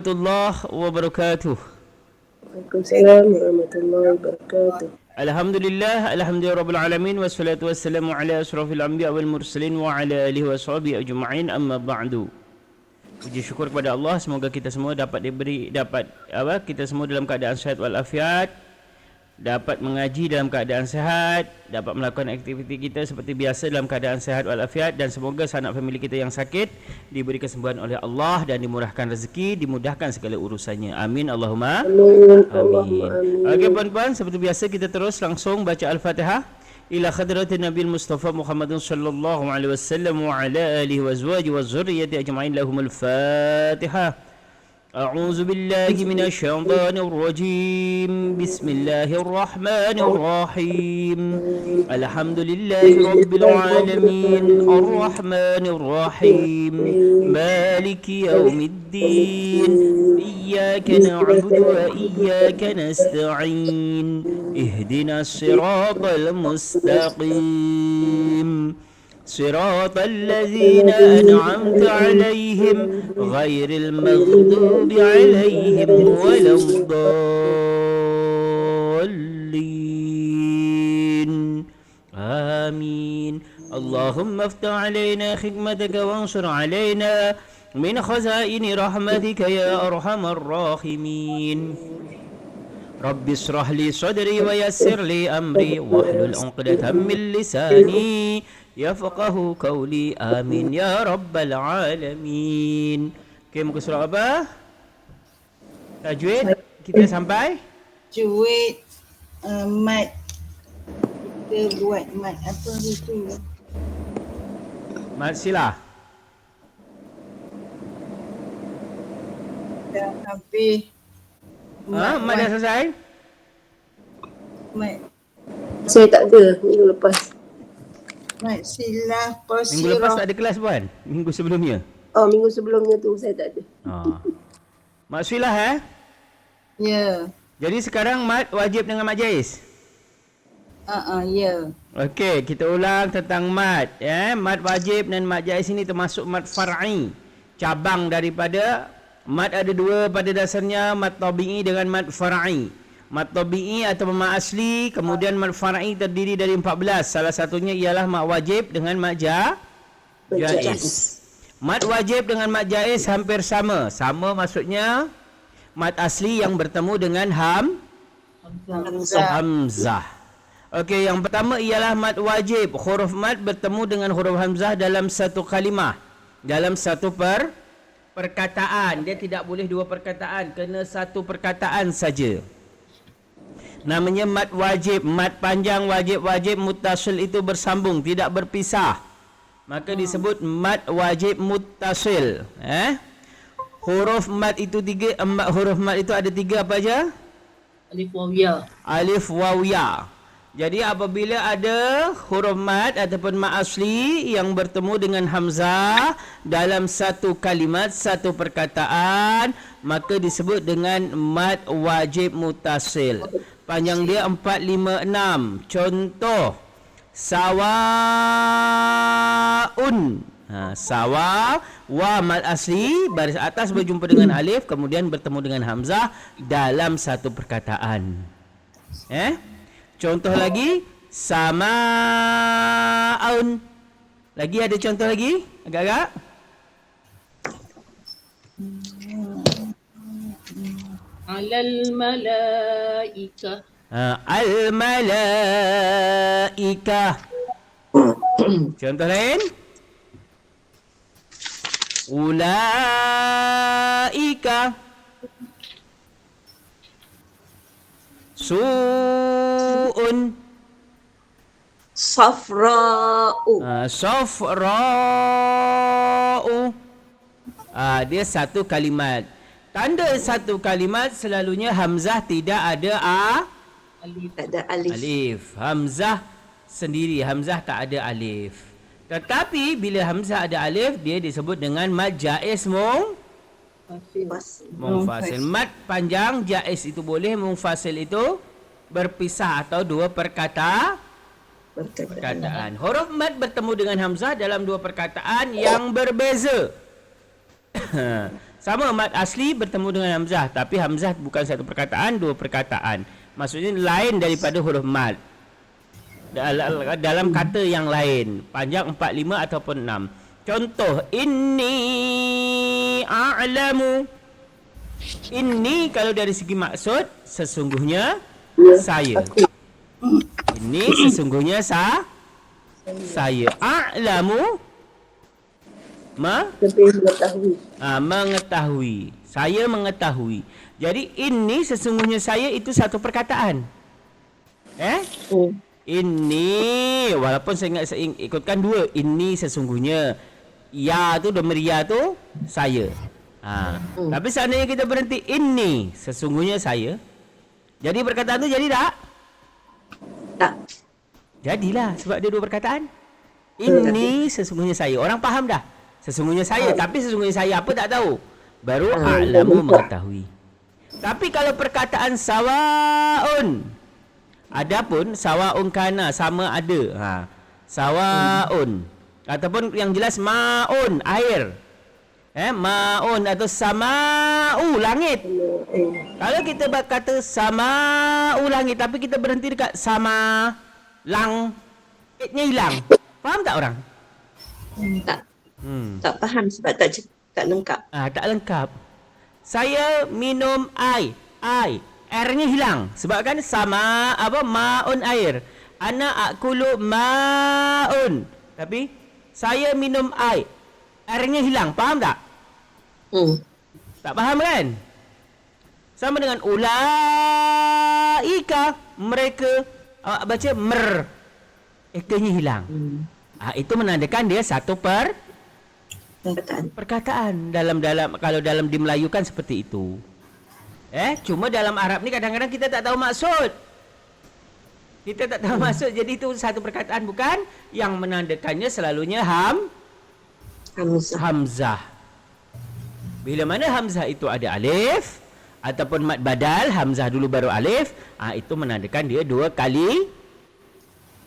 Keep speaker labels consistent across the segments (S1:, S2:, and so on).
S1: Warahmatullahi wabarakatuh.
S2: Waalaikumsalam warahmatullahi wabarakatuh.
S1: Alhamdulillah rabbil alamin wassalatu wassalamu ala asrafil anbiya wal mursalin wa ala alihi washabihi ajma'in amma ba'du. Puji syukur kepada Allah, semoga kita semua dapat kita semua dalam keadaan sihat wal afiat, dapat mengaji dalam keadaan sihat, dapat melakukan aktiviti kita seperti biasa dalam keadaan sihat wal afiat, dan semoga sanak famili kita yang sakit diberi kesembuhan oleh Allah dan dimurahkan rezeki, dimudahkan segala urusannya. Amin Allahumma
S2: Amin.
S1: amin.
S2: Allahumma amin.
S1: Okey puan-puan, seperti biasa kita terus langsung baca Al-Fatihah ila hadratin Nabi Mustafa Muhammadin sallallahu alaihi wasallam wa ala alihi wa azwajihi wa zurriyyati ajma'in. Lahumul Fatihah. أعوذ بالله من الشيطان الرجيم بسم الله الرحمن الرحيم الحمد لله رب العالمين الرحمن الرحيم مالك يوم الدين إياك نعبد وإياك نستعين اهدنا الصراط المستقيم صراط الذين أنعمت عليهم غير المغضوب عليهم ولا الضالين آمين. اللهم افتح علينا خدمتك وانصر علينا من خزائن رحمتك يا أرحم الراحمين. رب اشرح لي صدري ويسر لي أمري واحلل عقدة من لساني yafqahu qawli. Amin ya rabbal alamin. Okey, muka surat apa? Tajwid kita sampai
S3: Tajwid mat. Kita buat mat apa itu?
S1: mat silah.
S3: Dah habis.
S1: Mat dah selesai?
S3: Mat.
S2: Saya tak ada minggu lepas.
S3: Mat silah
S1: Minggu lepas
S3: posirah.
S1: tak ada kelas puan? Minggu sebelumnya?
S2: Oh, minggu sebelumnya tu saya tak ada.
S1: Mat silah
S3: Ya.
S1: Jadi sekarang mat wajib dengan mat jaiz.
S3: Ya.
S1: Okey, kita ulang tentang mat ya. Mat wajib dan mat jaiz ini termasuk mat far'i. Cabang daripada mat ada dua pada dasarnya, mat tabi'i dengan mat far'i. Mat tabi'i atau mat asli, kemudian mat far'i terdiri dari 14. Salah satunya ialah mat wajib dengan mat jaiz. Mat wajib dengan mat jaiz hampir sama. Sama maksudnya mat asli yang bertemu dengan hamzah. Okey, yang pertama ialah mat wajib. Huruf mat bertemu dengan huruf hamzah dalam satu kalimah. Dalam satu perkataan. Dia tidak boleh dua perkataan, kena satu perkataan saja. Namanya mat wajib. Mat panjang wajib muttasil itu bersambung, tidak berpisah. Maka disebut mat wajib muttasil. Huruf mat itu huruf mat itu ada tiga apa aja?
S4: Alif waw ya.
S1: Alif waw ya. Jadi apabila ada huruf mat ataupun mat asli yang bertemu dengan hamzah dalam satu kalimat, satu perkataan, maka disebut dengan mat wajib muttasil. Panjang dia 4, 5, 6. Contoh, sawaun. Sawa, wa mat asli, baris atas berjumpa dengan alif, kemudian bertemu dengan hamzah dalam satu perkataan. Contoh lagi, samaun. Lagi ada contoh lagi? Agak-agak?
S4: Alal malaika.
S1: Al-malaikah. Contoh lain? Ulaika. Su'un.
S2: Safra'u.
S1: Safra'u. Dia satu kalimat. Tanda satu kalimat selalunya hamzah tidak ada
S4: Alif.
S2: Tak ada alif.
S1: alif. Hamzah sendiri, hamzah tak ada alif. Tetapi bila hamzah ada alif, dia disebut dengan mat jaiz munfasil. Mat panjang jaiz itu boleh, munfasil itu berpisah atau dua perkataan. Huruf mat bertemu dengan hamzah dalam dua perkataan yang berbeza. Sama mad asli bertemu dengan hamzah, tapi hamzah bukan satu perkataan, dua perkataan. Maksudnya lain daripada huruf mad. Dalam kata yang lain, panjang 4, 5 ataupun 6. Contoh, inni a'lamu. Inni kalau dari segi maksud sesungguhnya saya. Ini sesungguhnya saya. A'lamu
S2: Lebih mengetahui.
S1: mengetahui. Saya mengetahui. Jadi ini sesungguhnya saya itu satu perkataan. Ini walaupun saya ikutkan dua. Ini sesungguhnya. Ya tu domeria tu saya. Tapi seandainya kita berhenti ini sesungguhnya saya. Jadi perkataan tu jadi tak?
S2: Tak.
S1: Jadilah sebab dia dua perkataan. Ini sesungguhnya saya. Orang faham dah. Sesungguhnya saya, tapi sesungguhnya saya apa tak tahu. Baru a'lamu mengetahui. Tapi kalau perkataan sawaun, adapun sawaun kana sama ada. Sawaun ataupun yang jelas maun air. Maun atau samau langit. Kalau kita kata samau langit tapi kita berhenti dekat sama langitnya hilang. Faham tak orang?
S5: Tak. Tak faham sebab tak lengkap.
S1: Tak lengkap. Saya minum air. Airnya hilang. Sebab kan sama maun air. Ana akulu maun. Tapi saya minum air. Airnya hilang. Faham tak? Tak faham kan? Sama dengan ulaika. Mereka baca mer. Ekanya hilang. Itu menandakan dia satu perkataan. Dalam kalau dalam dimelayukan seperti itu. Cuma dalam Arab ni kadang-kadang kita tak tahu maksud. Kita tak tahu maksud. Jadi itu satu perkataan bukan? Yang menandakannya selalunya hamzah. Bila mana hamzah itu ada alif ataupun mad badal, hamzah dulu baru alif, itu menandakan dia dua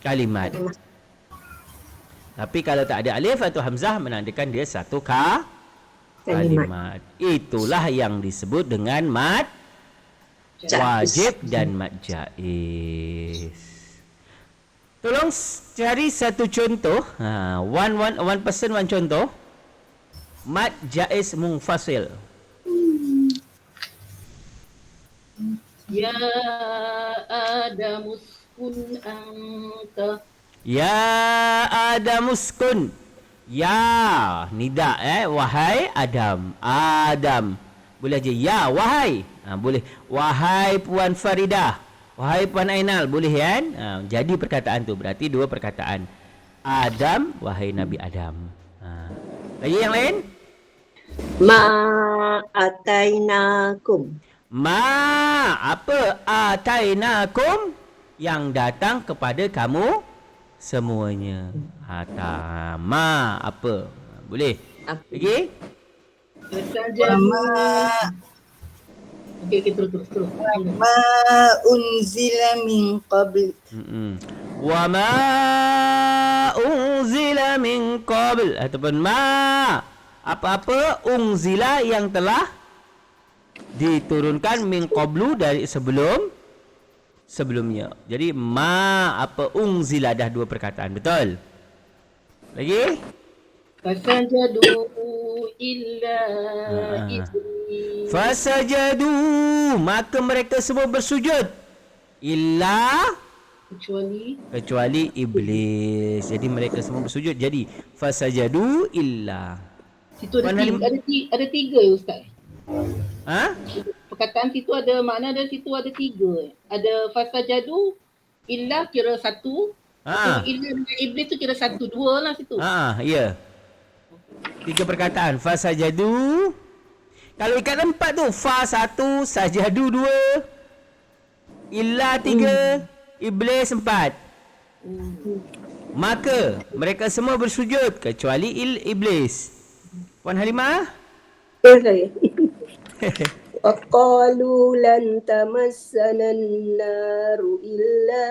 S1: kalimat. Tapi kalau tak ada alif atau hamzah menandakan dia satu kalimat. Itulah yang disebut dengan mad wajib dan mad jaiz. Tolong cari satu contoh. One person one contoh. Mad jaiz munfasil.
S4: Ya Adamu uskun anta.
S1: Ya Adamuskun. Ya nida wahai Adam. Adam. Boleh aja ya wahai. Boleh. Wahai Puan Faridah. Wahai Puan Ainal. Boleh kan? Jadi perkataan tu berarti dua perkataan. Adam, wahai Nabi Adam. Lagi yang lain?
S5: Ma atainakum.
S1: Apa atainakum? Yang datang kepada kamu semuanya. Ma apa? Boleh? Lagi?
S4: Okey, terus.
S3: Ma unzila min qabl.
S1: Wa ma unzila min qabl ataupun ma apa-apa unzila yang telah diturunkan min qablu dari sebelumnya. Jadi ma apa unzila dah dua perkataan, betul? Lagi?
S4: Fasajadu illa iblis.
S1: Fasajadu, maka mereka semua bersujud. Illa kecuali iblis. Jadi mereka semua bersujud. Jadi fasajadu illa.
S4: Situ ada tiga ya Ustaz. Perkataan situ ada makna dan situ ada tiga. Ada fasajadu illa kira satu. Illa dengan iblis tu kira satu. Dua lah situ.
S1: Ya. Tiga perkataan. Fasajadu. Kalau ikat empat tu fa satu, sajadu dua, illa tiga, iblis empat. Maka mereka semua bersujud kecuali iblis. Puan Halimah?
S2: Ya saya. Waqalu lan tamassana an-naru illa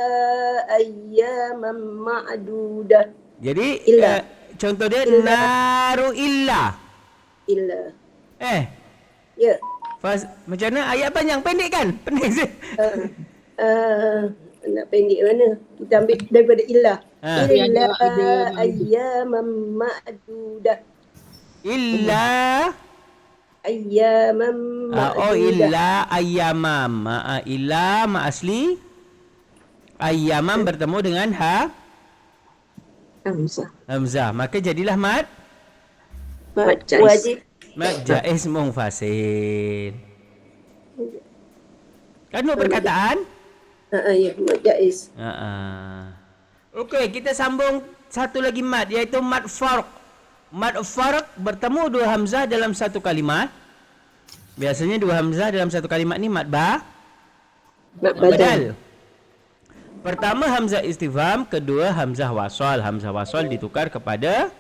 S2: ayyaman ma'dudah.
S1: Jadi contoh dia naru illa.
S2: Ya.
S1: Macam mana? Ayat panjang, pendek kan? Pendek je.
S2: Nak pendek mana? Kita ambil daripada illah.
S1: Ha.
S2: Illa
S4: Ada
S2: ayyaman ma'dudah.
S1: Illa
S2: Ayyaman
S1: oh
S2: ma'dudah.
S1: illa ayyamam. Illa ma asli ayyamam bertemu dengan
S5: Hamzah.
S1: hamzah. Maka jadilah mad
S5: Mad jaiz.
S2: Wajib.
S1: mad jaiz munfasil. Kan dua perkataan?
S2: Ya, mad jaiz.
S1: Okey, kita sambung satu lagi mad iaitu mad farq. Mad farq bertemu dua hamzah dalam satu kalimat. Biasanya dua hamzah dalam satu kalimat ni mad
S2: Mad
S1: badal.
S2: badal.
S1: Pertama hamzah istifham, kedua hamzah wasal. Hamzah wasal ditukar kepada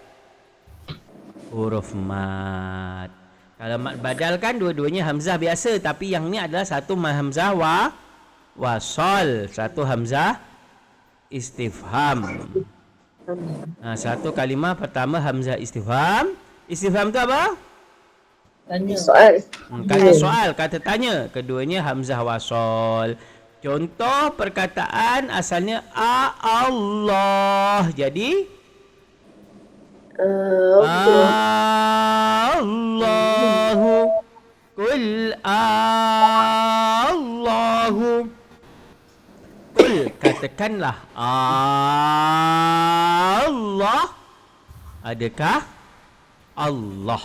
S1: huruf mad. Kalau mad badal kan dua-duanya hamzah biasa, tapi yang ni adalah satu hamzah wasal, satu hamzah istifham. Satu kalimah pertama hamzah istifham. Istifham tu apa?
S4: Tanya.
S2: Soal.
S1: Kata soal, kata tanya. Keduanya hamzah wasal. Contoh perkataan asalnya Allah. Jadi Allahu. Qul Allahu. Qul, katakanlah Allah. Adakah Allah?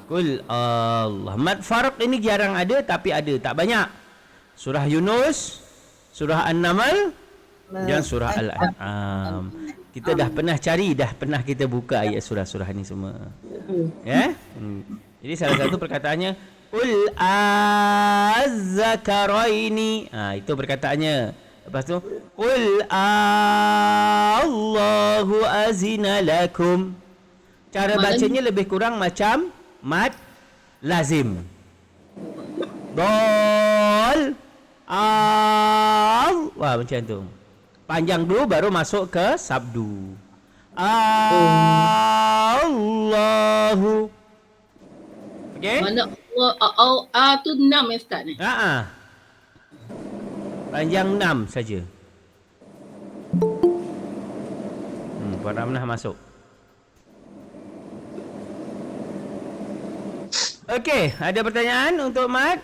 S1: Qul Allah. Mad farq ini jarang ada, tapi ada, tak banyak. Surah Yunus, surah An-Naml dan surah Al-An'am. Kita dah pernah cari, dah pernah kita buka ayat surah-surah ni semua. Ya? Jadi salah satu perkataannya Qul az-zakaraini. Itu perkataannya. Lepas tu Qul Allahu azina lakum. Cara bacanya lebih kurang macam mad lazim. Dol wah macam tu. Panjang dulu baru masuk ke sabdu. Allahu. Okey?
S4: Mana tu 6 yang start ni.
S1: Panjang 6 saja. Puan Ramnah masuk. Okey, ada pertanyaan untuk Mat?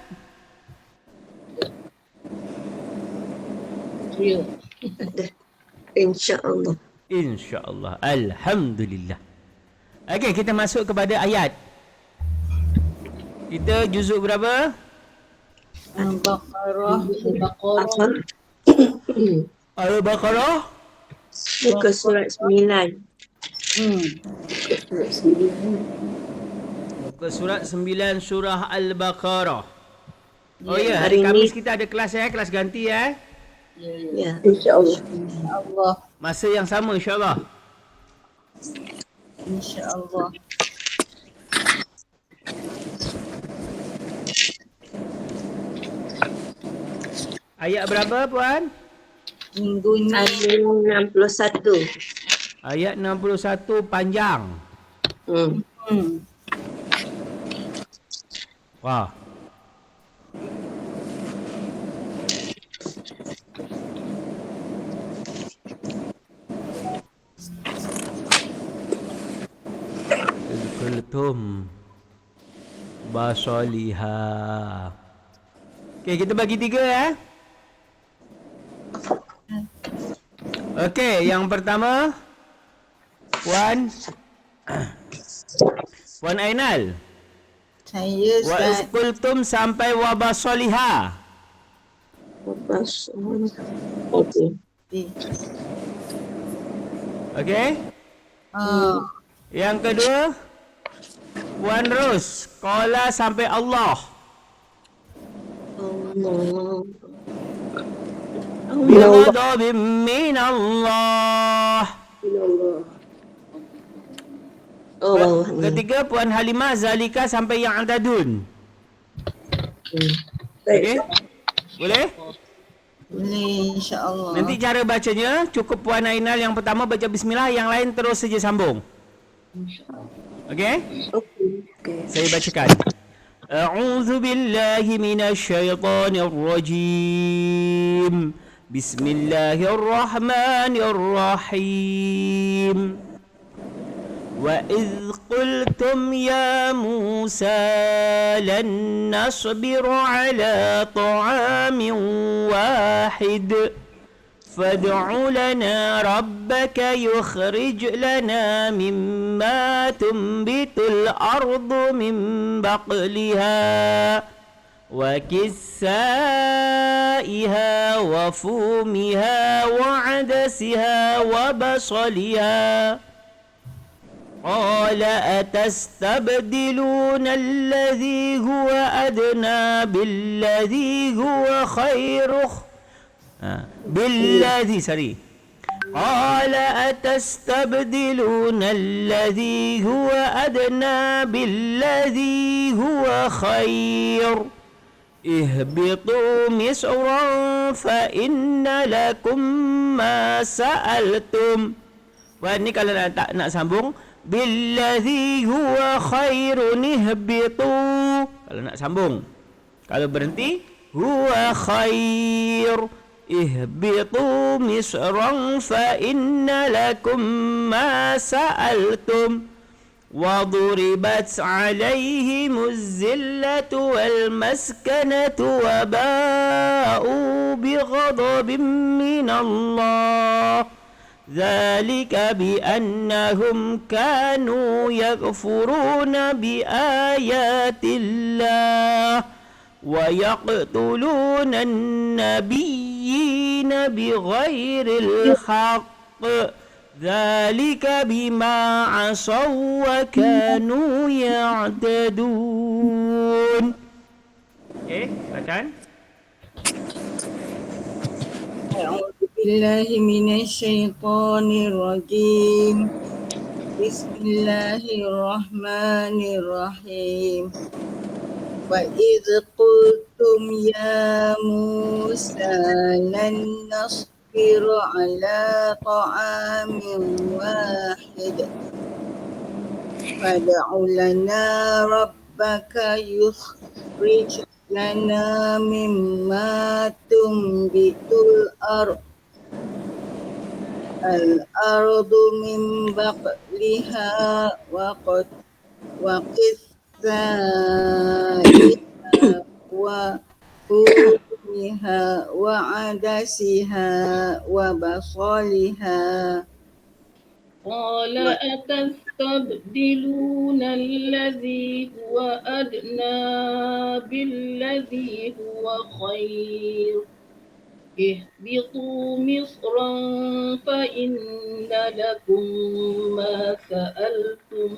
S4: Ya.
S5: InsyaAllah.
S1: InsyaAllah. Alhamdulillah. Okey, kita masuk kepada ayat. Kita juzuk berapa?
S4: Al-Baqarah.
S1: Al-Baqarah.
S5: Muka surat 9.
S1: Muka surat 9 surah Al-Baqarah. Oh ya,
S5: hari
S1: hari Khamis
S5: ni-
S1: kita ada kelas kelas ganti
S5: Ya.
S2: InsyaAllah.
S3: Allah.
S1: Masa yang sama insya-Allah.
S3: InsyaAllah.
S1: Ayat berapa puan?
S3: Minggu ni
S5: Ayat 61.
S1: Ayat 61 panjang. Wah. Kultum basaliha. Okey, kita bagi 3 Okey, yang pertama Puan Puan Ainal.
S3: saya
S1: Wa
S3: Ustaz.
S1: isqultum sampai wa basaliha.
S5: Okey.
S1: Okey? Yang kedua Puan Ros, qala sampai Allah.
S5: Allah.
S1: Bighadabin min Allah.
S2: Allah.
S5: Oh, bawah ni.
S1: Ketiga Puan Halimah, zalika sampai yang adadun. Okey?
S2: Baik.
S1: Boleh?
S3: Boleh insyaAllah.
S1: Nanti cara bacanya cukup Puan Ainal yang pertama baca bismillah, yang lain terus saja sambung. Okey?
S2: Okey. Okey.
S1: Saya bacakan. أعوذ بالله من الشيطان الرجيم. بسم الله الرحمن الرحيم. وإذ قلتم يا موسى لن نصبر على طعام واحد فادع لنا ربك يخرج لنا مما تنبت الأرض من بقلها وكسائها وفومها وعدسها وبصلها قال أتستبدلون الذي هو أدنى بالذي هو خير قال أتستبدلون الذي هو أدنى بالذي هو خير اهبطوا مصرا فإن لكم ما سألتم. Wah, ini kalau nak sambung billadzi huwa khairun ihbitu. Kalau nak sambung. Kalau berhenti huwa khair ihbitu misran fa inna lakum ma sa'altum wa duribat 'alaihimuz zillatu wal maskanatu wa ba'u bighadabin minallah. ذلك بأنهم كانوا يكفرون بآيات الله ويقتلون النبيين بغير الحق ذلك بما عصوا وكانوا يعتدون. silakan.
S3: أعوذ بالله من الشيطان الرجيم. بسم الله الرحمن الرحيم. وإذ قلتم يا موسى لن نصبر على طعام واحد فادع لنا ربك يخرج لنا مما تنبت الأرض من بقلها وقثائها وفومها وعدسها وبصلها
S4: قال أتستبدلون الذي هو أدنى بالذي هو خير اهبطوا مصرا فإن لكم ما سألتم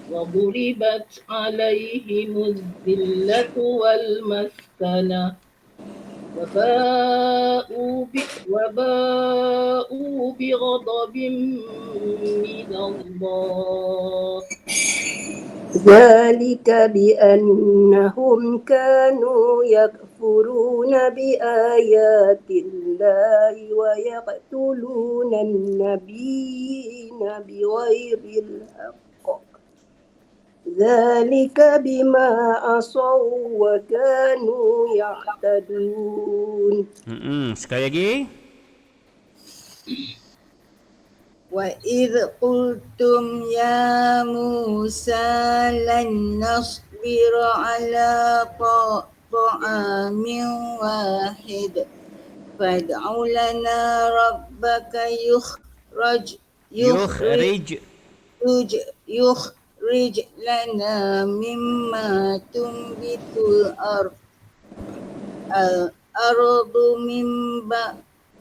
S4: وضربت عليهم الذلة والمسكنة وباءوا بغضب من الله
S2: ذلك بأنهم كانوا يكفرون بآيات الله ويقتلون النبيين بغير الحق ذلك بما عصوا وكانوا يعتدون.
S1: Sekali lagi.
S3: وإذ قلتم يا موسى لن نصبر على طعام واحد فادع لنا ربك يخرج لنا مما تنبت الأرض من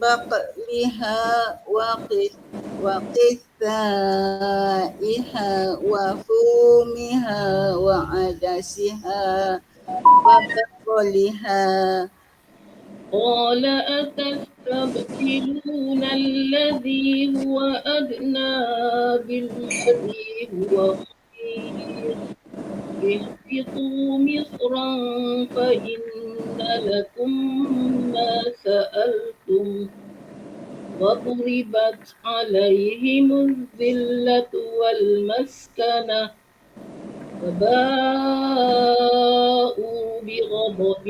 S3: بقلها وقثائها وفومها وعدسها وبصلها
S4: قال أتستبدلون الذي هو أدنى بالذي هو خير اهبطوا مصرا فإن لكم ما سألتم وضربت عليهم الذلة والمسكنة فباءوا بغضب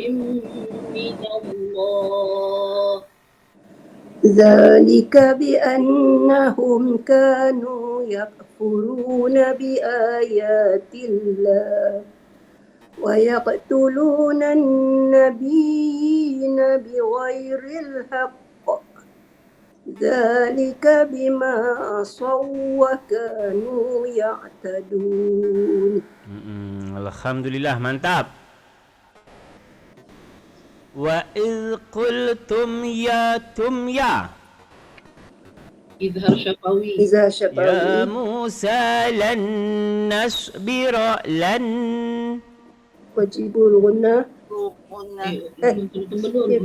S4: من الله
S2: ذلك بأنهم كانوا يكفرون بآيات الله ويقتلون النبيين بغير الحق ذلك بما عصوا وكانوا يعتدون.
S1: Alhamdulillah, mantap. Wa idh qultum ya tumya
S4: إظهار شفوي
S2: إذا
S1: ya
S2: شفوا
S1: Musa lan nasbira lan
S2: وجيبوا الغنى
S4: belum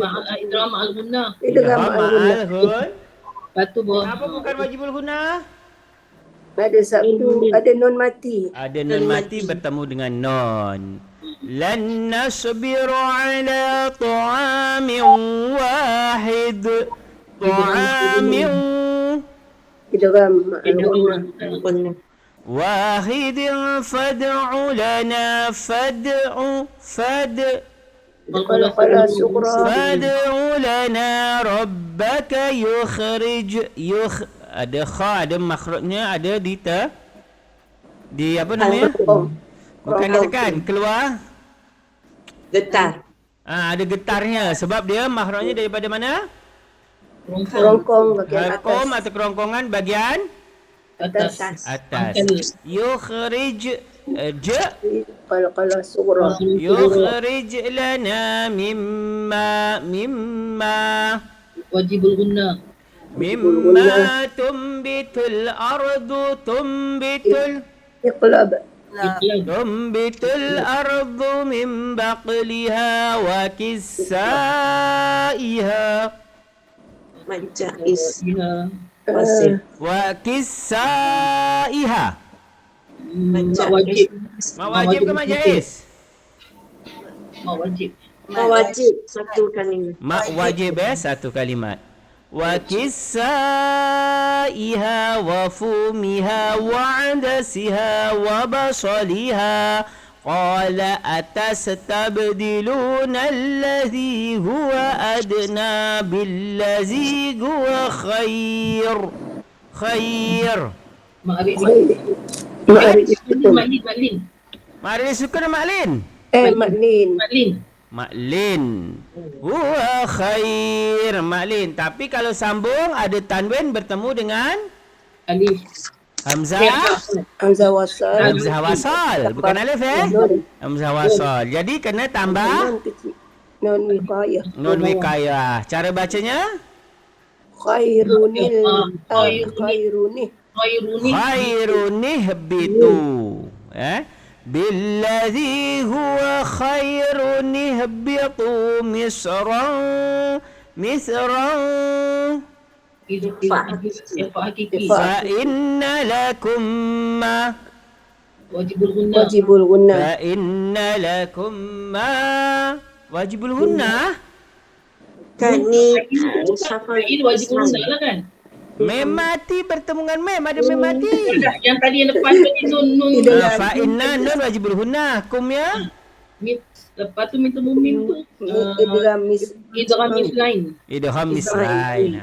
S4: ma'al idgham ma'al gunnah.
S2: إدغام الغنى.
S1: ma'al
S4: Lepas tu bawah
S1: Kenapa bukan wajibul guna?
S2: Ada Sabtu, ada non mati.
S1: Ada nun mati bertemu dengan non. Lan nasbiru ala ta'amin wahid. Ta'amin
S2: إدغام الغنى.
S5: Qulna.
S1: واحد فادع لنا فادع
S2: قلقلة صغرى
S1: فادع لنا ربك يخرج ada kha, ada makhrajnya, ada di apa namanya? Bukan ditekan, keluar.
S5: Getar.
S1: Ada getarnya sebab dia makhrajnya daripada mana?
S2: Kerongkong bagian
S1: Halqum
S2: atas.
S1: atau kerongkongan bagian
S4: atas.
S1: atas. Yukhrij
S2: قلقلة صغرى
S1: يخرج لنا مما
S4: Wajibul gunnah.
S1: تنبت الأرض
S2: إقلاب
S1: تنبت الأرض من بقلها وكسائها
S5: Majais.
S4: Ya.
S5: Wasif.
S1: وكسائها
S4: Mak wajib.
S1: Mak wajib ke mak jais?
S4: Mak wajib.
S5: Mawajib. Satu kalimat.
S1: Mak wajib satu kalimat. وكسائها وفومها وعدسها وبصلها قال أتستبدلون الذي هو أدنى بالذي هو خير
S4: Mak Arif.
S2: Maklin.
S4: Maklin.
S1: Mak Arif suka nama Mak Lin?
S2: Maklin.
S4: Maklin.
S1: Mak Lin. Huwa khair. Mak Lin. Tapi kalau sambung ada tanwin bertemu dengan
S4: Alif.
S1: Hamzah.
S2: Hamzah wasal.
S1: Hamzah wasal. Bukan alif Hamzah wasal. Jadi kena tambah
S2: Non kecil. Non wiqayah.
S1: nun wikayah. Cara bacanya?
S2: Khairunil.
S4: Khairuni.
S2: Khairuni.
S1: Khairun ihbitu. Billadhi huwa khairun ihbitu misran.
S4: Ifa hakiki.
S1: Fa inna lakum ma.
S4: Wajibul gunnah.
S2: Wajibul gunnah.
S1: Fa inna lakum ma. Wajibul gunnah.
S5: Kan ni
S4: Fa'il wajibul gunnah lah kan?
S1: Mem mati bertemu dengan mem. Ada mem mati.
S4: Yang tadi yang lepas tadi nun.
S1: Fa inna nun wajibul gunnah. Kum ya.
S4: Lepas tu minta mumim tu.
S2: Idgham
S4: Idgham mislain.
S1: Idgham mislain.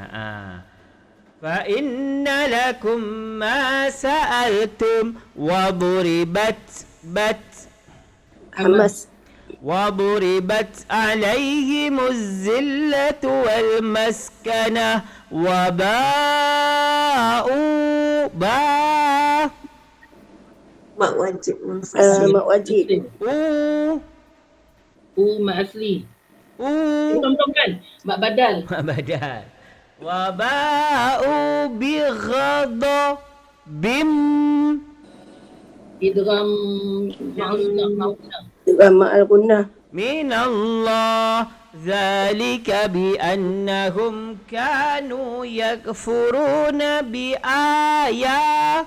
S1: Fa inna lakum ma sa'altum wa duribat
S2: Hamas.
S1: وضربت عليهم الذلة والمسكنة وباءوا
S5: mak wajib munfasil.
S2: Mak wajib.
S4: Mak asli. Betul kan? Mak badal.
S1: بدل وباءوا بغضب
S4: Idgham ma'una.
S2: Idgham ma'al gunnah.
S1: من الله ذلك بأنهم كانوا يكفرون بآيات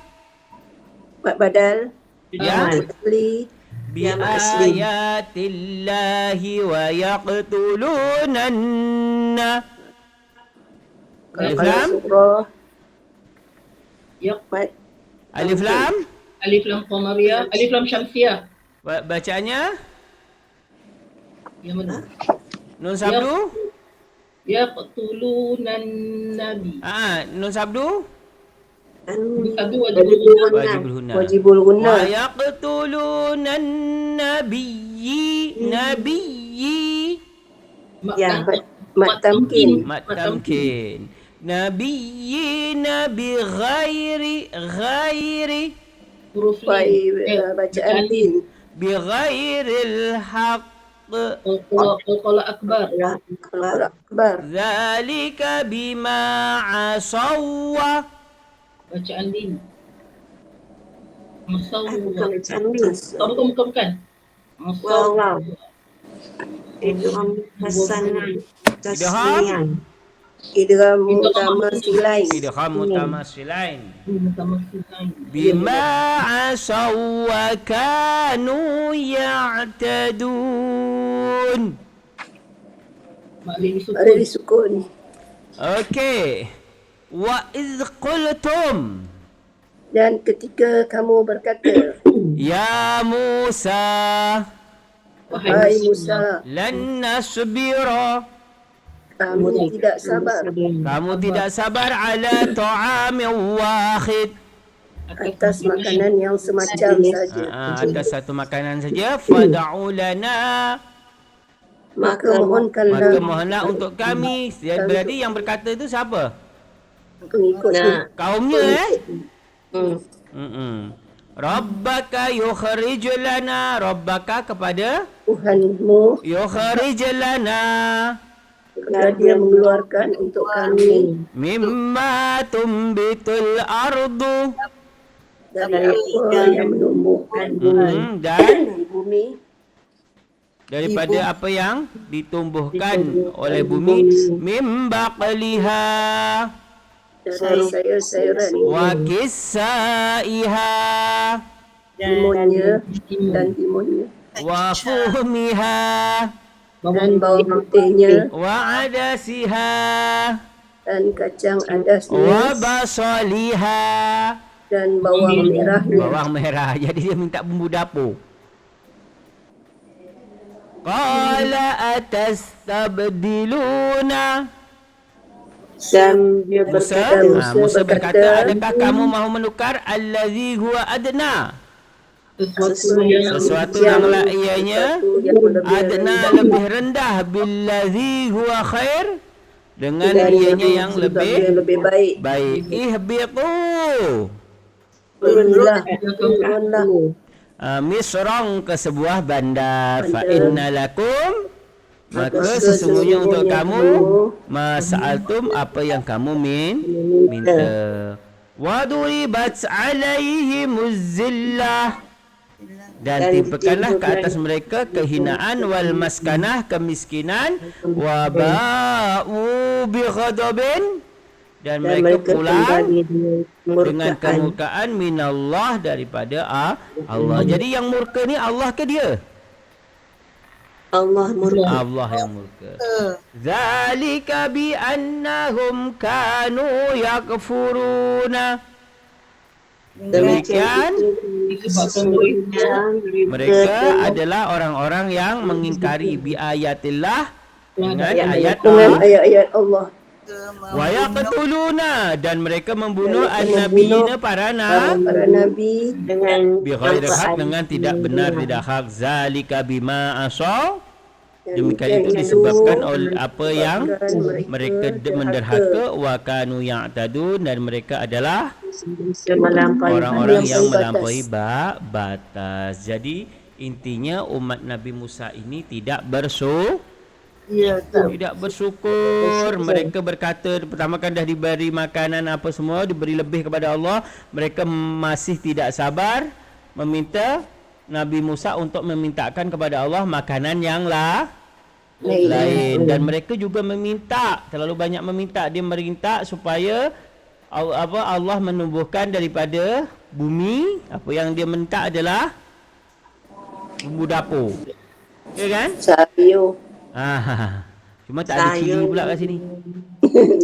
S2: Mak badal.
S1: Ya.
S2: Asli.
S1: بآيات الله ويقتلون ألف
S2: Qala
S1: لام
S2: surah.
S4: Yaq.
S1: ألف لام
S4: Alif lam qamariyah, alif lam syamsiyah.
S1: Bacaannya
S4: Yang mana?
S1: Nun sabdu?
S4: Yaqtulunan nabi.
S1: Nun sabdu?
S4: Satu
S1: Wajibul hunna.
S2: Wajibul
S1: Wa
S2: guna.
S1: yaqtulunan nabiyyi
S2: Ya, mat tamkin.
S1: mat tamkin. Nabiyyina bi ghairi
S4: Huruf
S2: Bacaan lin.
S1: bi ghairil haqq.
S4: Qalqalah akbar.
S2: Allahu Akbar.
S1: Zalika bima asaw.
S4: Bacaan lin. Masawwa.
S5: Wow.
S4: Bukan.
S5: Wow. Idgham hasanan tasniyan.
S2: Idgham mutamathilain.
S1: Idgham mutamasilain.
S4: Mutamathilain.
S1: Bima asaw wa kanu ya'tadun.
S2: Ada disukun.
S1: Okey. Wa idh qultum
S2: Dan ketika kamu berkata,
S1: ya Musa
S2: Hai Musa,
S1: lan nasbira,
S2: kamu tidak sabar
S1: kamu tidak sabar ala ta'amin wahid,
S2: atas makanan yang semacam saja.
S1: atas satu makanan saja. Fad'u lana,
S2: Maka
S1: maka
S2: mohonkanlah
S1: mohonlah untuk kami. Berarti yang berkata itu siapa?
S2: pengikutnya.
S1: Kaumnya Rabbaka yukhrij lana, Rabbaka kepada
S2: Tuhanmu,
S1: yukhrij lana
S2: agar dia mengeluarkan untuk kami
S1: mimma tumbitul ardu,
S2: dari apa yang menumbuhkan
S1: dan
S2: di bumi,
S1: daripada apa yang ditumbuhkan oleh bumi, mim baqliha
S2: dari sayur-sayuran,
S1: wa kisaiha
S2: timunnya dan timunnya,
S1: wa fumiha
S2: dan bawang putihnya,
S1: wa adasiha
S2: dan kacang
S1: wa
S2: adasnya,
S1: basaliha,
S2: dan bawang merahnya.
S1: bawang merah. Jadi dia minta bumbu dapur. Qala atastabdiluna,
S5: Dan dia
S1: Musa,
S5: berkata,
S1: Musa berkata, adakah kamu mahu menukar allazi huwa adna, sesuatu yang ianya adna lebih rendah, billazi huwa khair, dengan ianya yang lebih
S2: baik.
S1: baik. Ihbitu
S2: Turunlah,
S1: misrong, ke sebuah bandar. Fa inna lakum, maka sesungguhnya untuk kamu, mas'altum, apa yang kamu minta. Wa duribat alaihimuz zillah, dan timpakanlah ke atas mereka kehinaan, wal maskanah, kemiskinan, wa ba'u bi ghadabin, dan mereka pulang dengan kemurkaan, minallah, daripada Allah. Jadi yang murka ni Allah ke dia?
S5: Allah murka.
S1: Allah yang murka. Zalika bi annahum kanu yakfuruna. Demikian mereka adalah orang-orang yang mengingkari bi ayatillah, dengan ayat
S2: dengan
S1: Allah.
S2: ayat-ayat Allah.
S1: Wa yaqtuluna, dan mereka membunuh an-nabiyina, para
S2: nabi
S5: dengan
S1: bi ghairi haq, dengan tidak benar, tidak hak. Zalika bima asaw, demikian itu disebabkan oleh apa yang mereka menderhaka, wa kanu ya'tadun, dan mereka adalah orang-orang yang melampaui batas. Jadi intinya umat Nabi Musa ini tidak tidak bersyukur. Mereka berkata, pertama kan dah diberi makanan apa semua, diberi lebih kepada Allah, mereka masih tidak sabar, meminta Nabi Musa untuk memintakan kepada Allah makanan yang lain. Dan mereka juga meminta, terlalu banyak meminta. Dia meminta supaya Allah menumbuhkan daripada bumi, apa yang dia minta adalah bumbu dapur, ya kan?
S2: sayur.
S1: Cuma tak ada cili
S5: Sayur.
S1: pula kat sini.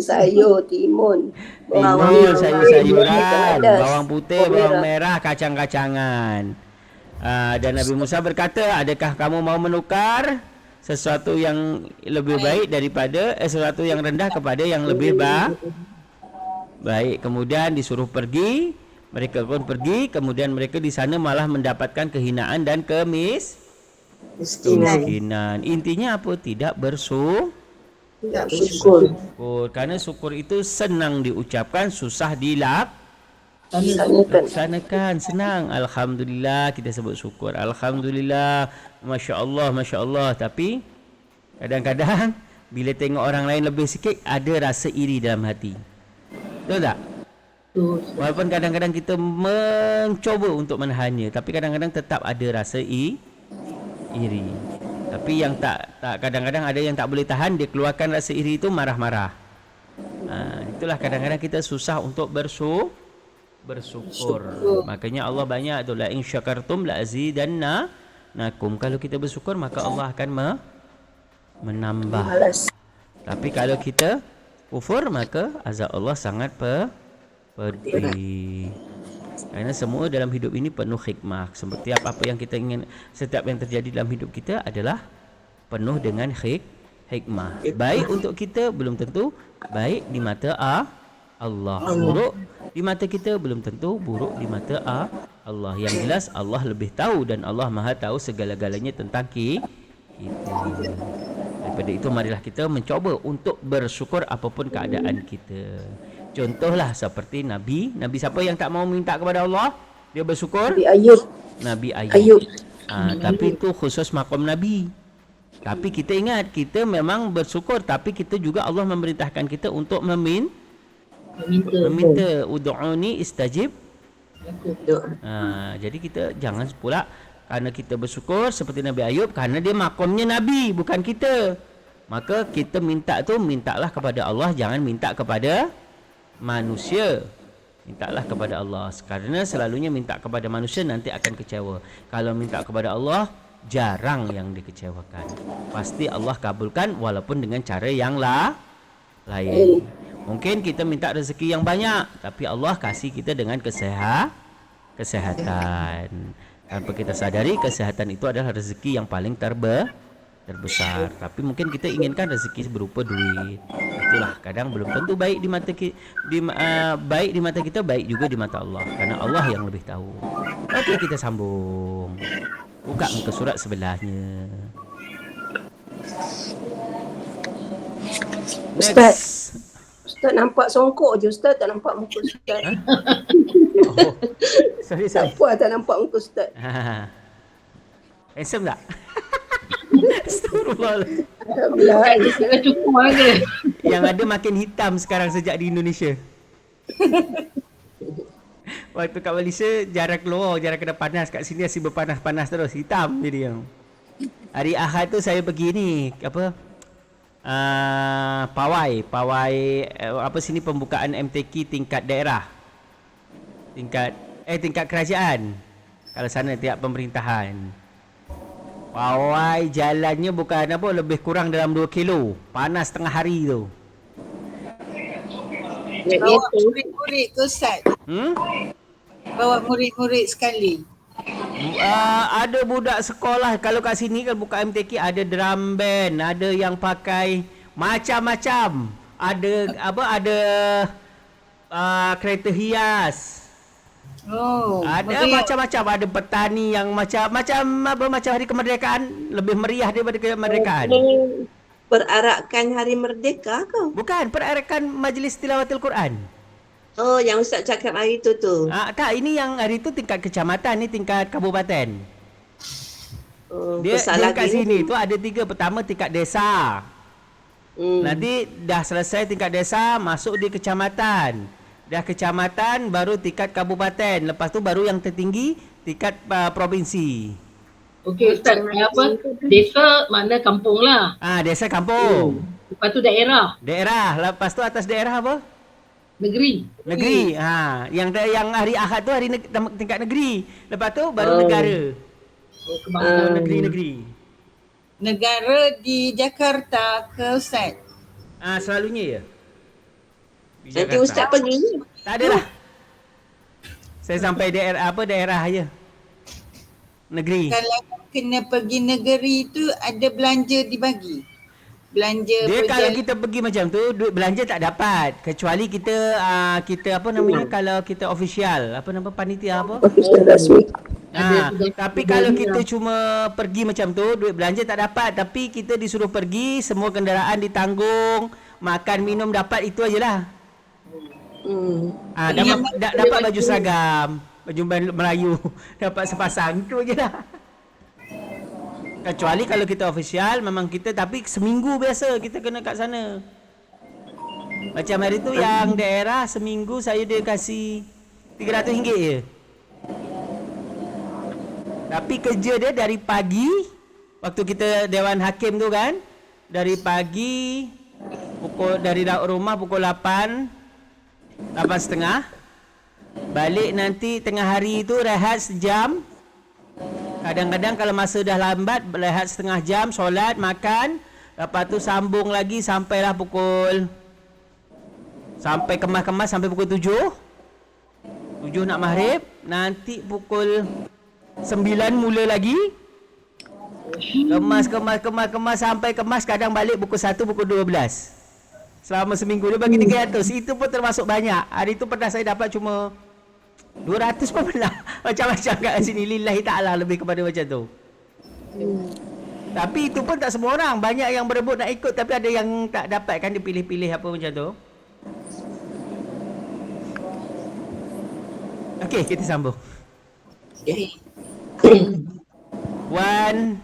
S2: Sayur, timun.
S1: Timun, sayur-sayuran,
S2: Pedas.
S1: bawang putih, bawang merah, kacang-kacangan. Dan Nabi Musa berkata, adakah kamu mau menukar sesuatu yang lebih baik daripada sesuatu yang rendah kepada yang lebih baik. Kemudian disuruh pergi, mereka pun pergi, kemudian mereka di sana malah mendapatkan kehinaan dan kemiskinan. Intinya apa? Tidak bersyukur. Kerana syukur itu senang diucapkan, susah dilaksanakan. Senang. Alhamdulillah, kita sebut syukur. Alhamdulillah, Masya Allah, Masya Allah. Tapi kadang-kadang bila tengok orang lain lebih sikit, ada rasa iri dalam hati. Betul tak? Walaupun kadang-kadang kita mencoba untuk menahannya, tapi kadang-kadang tetap ada rasa iri. Tapi yang tak kadang-kadang ada yang tak boleh tahan, dia keluarkan rasa iri itu marah-marah. Itulah kadang-kadang kita susah untuk bersyukur. Makanya Allah banyak tu, la in syakartum la azidannakum. Kalau kita bersyukur maka Allah akan menambah. Tapi kalau kita kufur maka azab Allah sangat pedih. Kerana semua dalam hidup ini penuh hikmah. Seperti apa yang kita ingin, setiap yang terjadi dalam hidup kita adalah penuh dengan hikmah. Baik untuk kita belum tentu baik di mata Allah. Buruk di mata kita belum tentu buruk di mata Allah. Yang jelas Allah lebih tahu dan Allah Maha tahu segala-galanya tentang kita. Daripada itu marilah kita mencoba untuk bersyukur apapun keadaan kita. Contohlah seperti Nabi siapa yang tak mau minta kepada Allah? Dia bersyukur? Nabi Ayub. Tapi itu khusus makom Nabi. Tapi kita ingat, kita memang bersyukur, tapi kita juga Allah memerintahkan kita untuk meminta. Ud'uni istajib. Jadi kita jangan pula kerana kita bersyukur seperti Nabi Ayub, kerana dia makomnya Nabi, bukan kita. Maka kita mintalah kepada Allah, jangan minta kepada manusia. Mintalah kepada Allah. Kerana selalunya minta kepada manusia nanti akan kecewa. Kalau minta kepada Allah, jarang yang dikecewakan. Pasti Allah kabulkan walaupun dengan cara yang lain. Mungkin kita minta rezeki yang banyak, tapi Allah kasih kita dengan kesehatan. Tanpa kita sadari, kesehatan itu adalah rezeki yang paling terbesar. Tapi mungkin kita inginkan rezeki berupa duit. Itulah kadang belum tentu baik di mata baik di mata kita, baik juga di mata Allah. Karena Allah yang lebih tahu. Okey, kita sambung. Buka muka surat sebelahnya.
S2: Ustaz nampak songkok je Ustaz, tak nampak muka Ustaz.
S1: Sorry.
S2: Tak nampak muka Ustaz.
S1: Handsome tak? Astagfirullahaladzim.
S4: Jangan cukup aja.
S1: Yang ada makin hitam sekarang sejak di Indonesia. Waktu kat Malaysia jarang keluar, jarang kena panas. Kat sini asyik berpanas-panas terus, hitam jadi yang. Hari Ahad tu saya pergi ni, pawai sini pembukaan MTQ tingkat daerah. Tingkat kerajaan. Kalau sana tiap pemerintahan. Pawai jalannya bukan apa, lebih kurang dalam 2 kilo. Panas tengah hari tu.
S3: Bawa murid-murid ke Ustaz? Bawa murid-murid sekali.
S1: Ada budak sekolah. Kalau kat sini kan buka MTQ ada drum band, ada yang pakai macam-macam. Ada kereta hias. Ada macam-macam. Ada petani yang macam hari kemerdekaan, lebih meriah daripada kemerdekaan.
S5: Perarakan Hari Merdeka ke?
S1: Bukan, perarakan Majlis Tilawatil Quran.
S5: Oh, yang Ustaz cakap hari tu.
S1: Tak, ini yang hari tu tingkat kecamatan, ni tingkat kabupaten. Dia kat sini tu ada 3. Pertama tingkat desa. Nanti dah selesai tingkat desa, masuk di kecamatan. Dah kecamatan baru tingkat kabupaten. Lepas tu baru yang tertinggi tingkat provinsi.
S4: Okey Ustaz, desa mana kampung lah.
S1: Desa kampung.
S4: Lepas tu daerah.
S1: Lepas tu atas daerah apa?
S4: Negeri.
S1: Yang hari Ahad tu hari tingkat negeri. Lepas tu baru negara.
S4: Kebangsaan.
S1: Negeri-negeri.
S3: negara di Jakarta ke Ustaz?
S1: Selalunya ya? Di
S5: Nanti
S1: Jakarta.
S5: Ustaz pergi.
S1: Tak adalah. Saya sampai daerah je. Negeri.
S3: Kalau kena pergi negeri tu ada belanja dibagi? Belanja
S1: Dia kalau kita pergi macam tu, duit belanja tak dapat. Kecuali kita apa namanya, kalau kita official, apa nama panitia apa?
S2: Official rasmi.
S1: Tapi kalau kita cuma pergi macam tu, duit belanja tak dapat. Tapi kita disuruh pergi, semua kenderaan ditanggung, makan minum dapat, itu ajalah. Dapat baju seragam, baju Melayu, dapat sepasang, itu ajalah. Kecuali kalau kita official, memang kita, tapi seminggu biasa kita kena kat sana. Macam hari tu yang daerah, seminggu saya dia kasih RM300 je. Tapi kerja dia dari pagi, waktu kita Dewan Hakim tu kan, dari pagi, dari rumah pukul 8:30, balik nanti tengah hari tu rehat sejam. Kadang-kadang kalau masa dah lambat, rehat setengah jam, solat, makan. Lepas tu sambung lagi sampailah sampai kemas-kemas sampai pukul 7. 7 nak maghrib. Nanti pukul 9 mula lagi. Kemas sampai kemas, kadang balik pukul 1, pukul 12. Selama seminggu dia bagi 300. Itu pun termasuk banyak. Hari tu pernah saya dapat cuma 200 pun pernah. Macam-macam kat sini. Lillahi ta'ala, lebih kepada macam tu. Tapi itu pun tak semua orang. Banyak yang berebut nak ikut, tapi ada yang tak dapat kan, dia pilih-pilih apa macam tu. Okey, kita sambung. Wan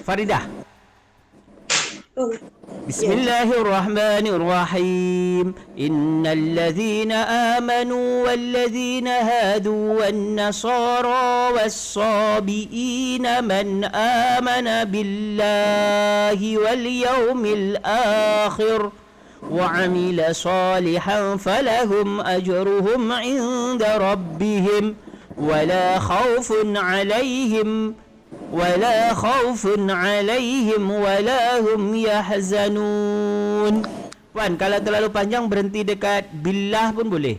S1: Faridah. Bismillahirrahmanirrahim. Innal ladzina amanu wal ladzina hadu wan nasara was sabiina man amana billahi wal yawmil akhir wa amila salihan falahum ajruhum 'inda rabbihim wala khaufun 'alaihim ولا خوف عليهم ولا هم يحزنون. Puan, kalau terlalu panjang berhenti dekat billah pun boleh.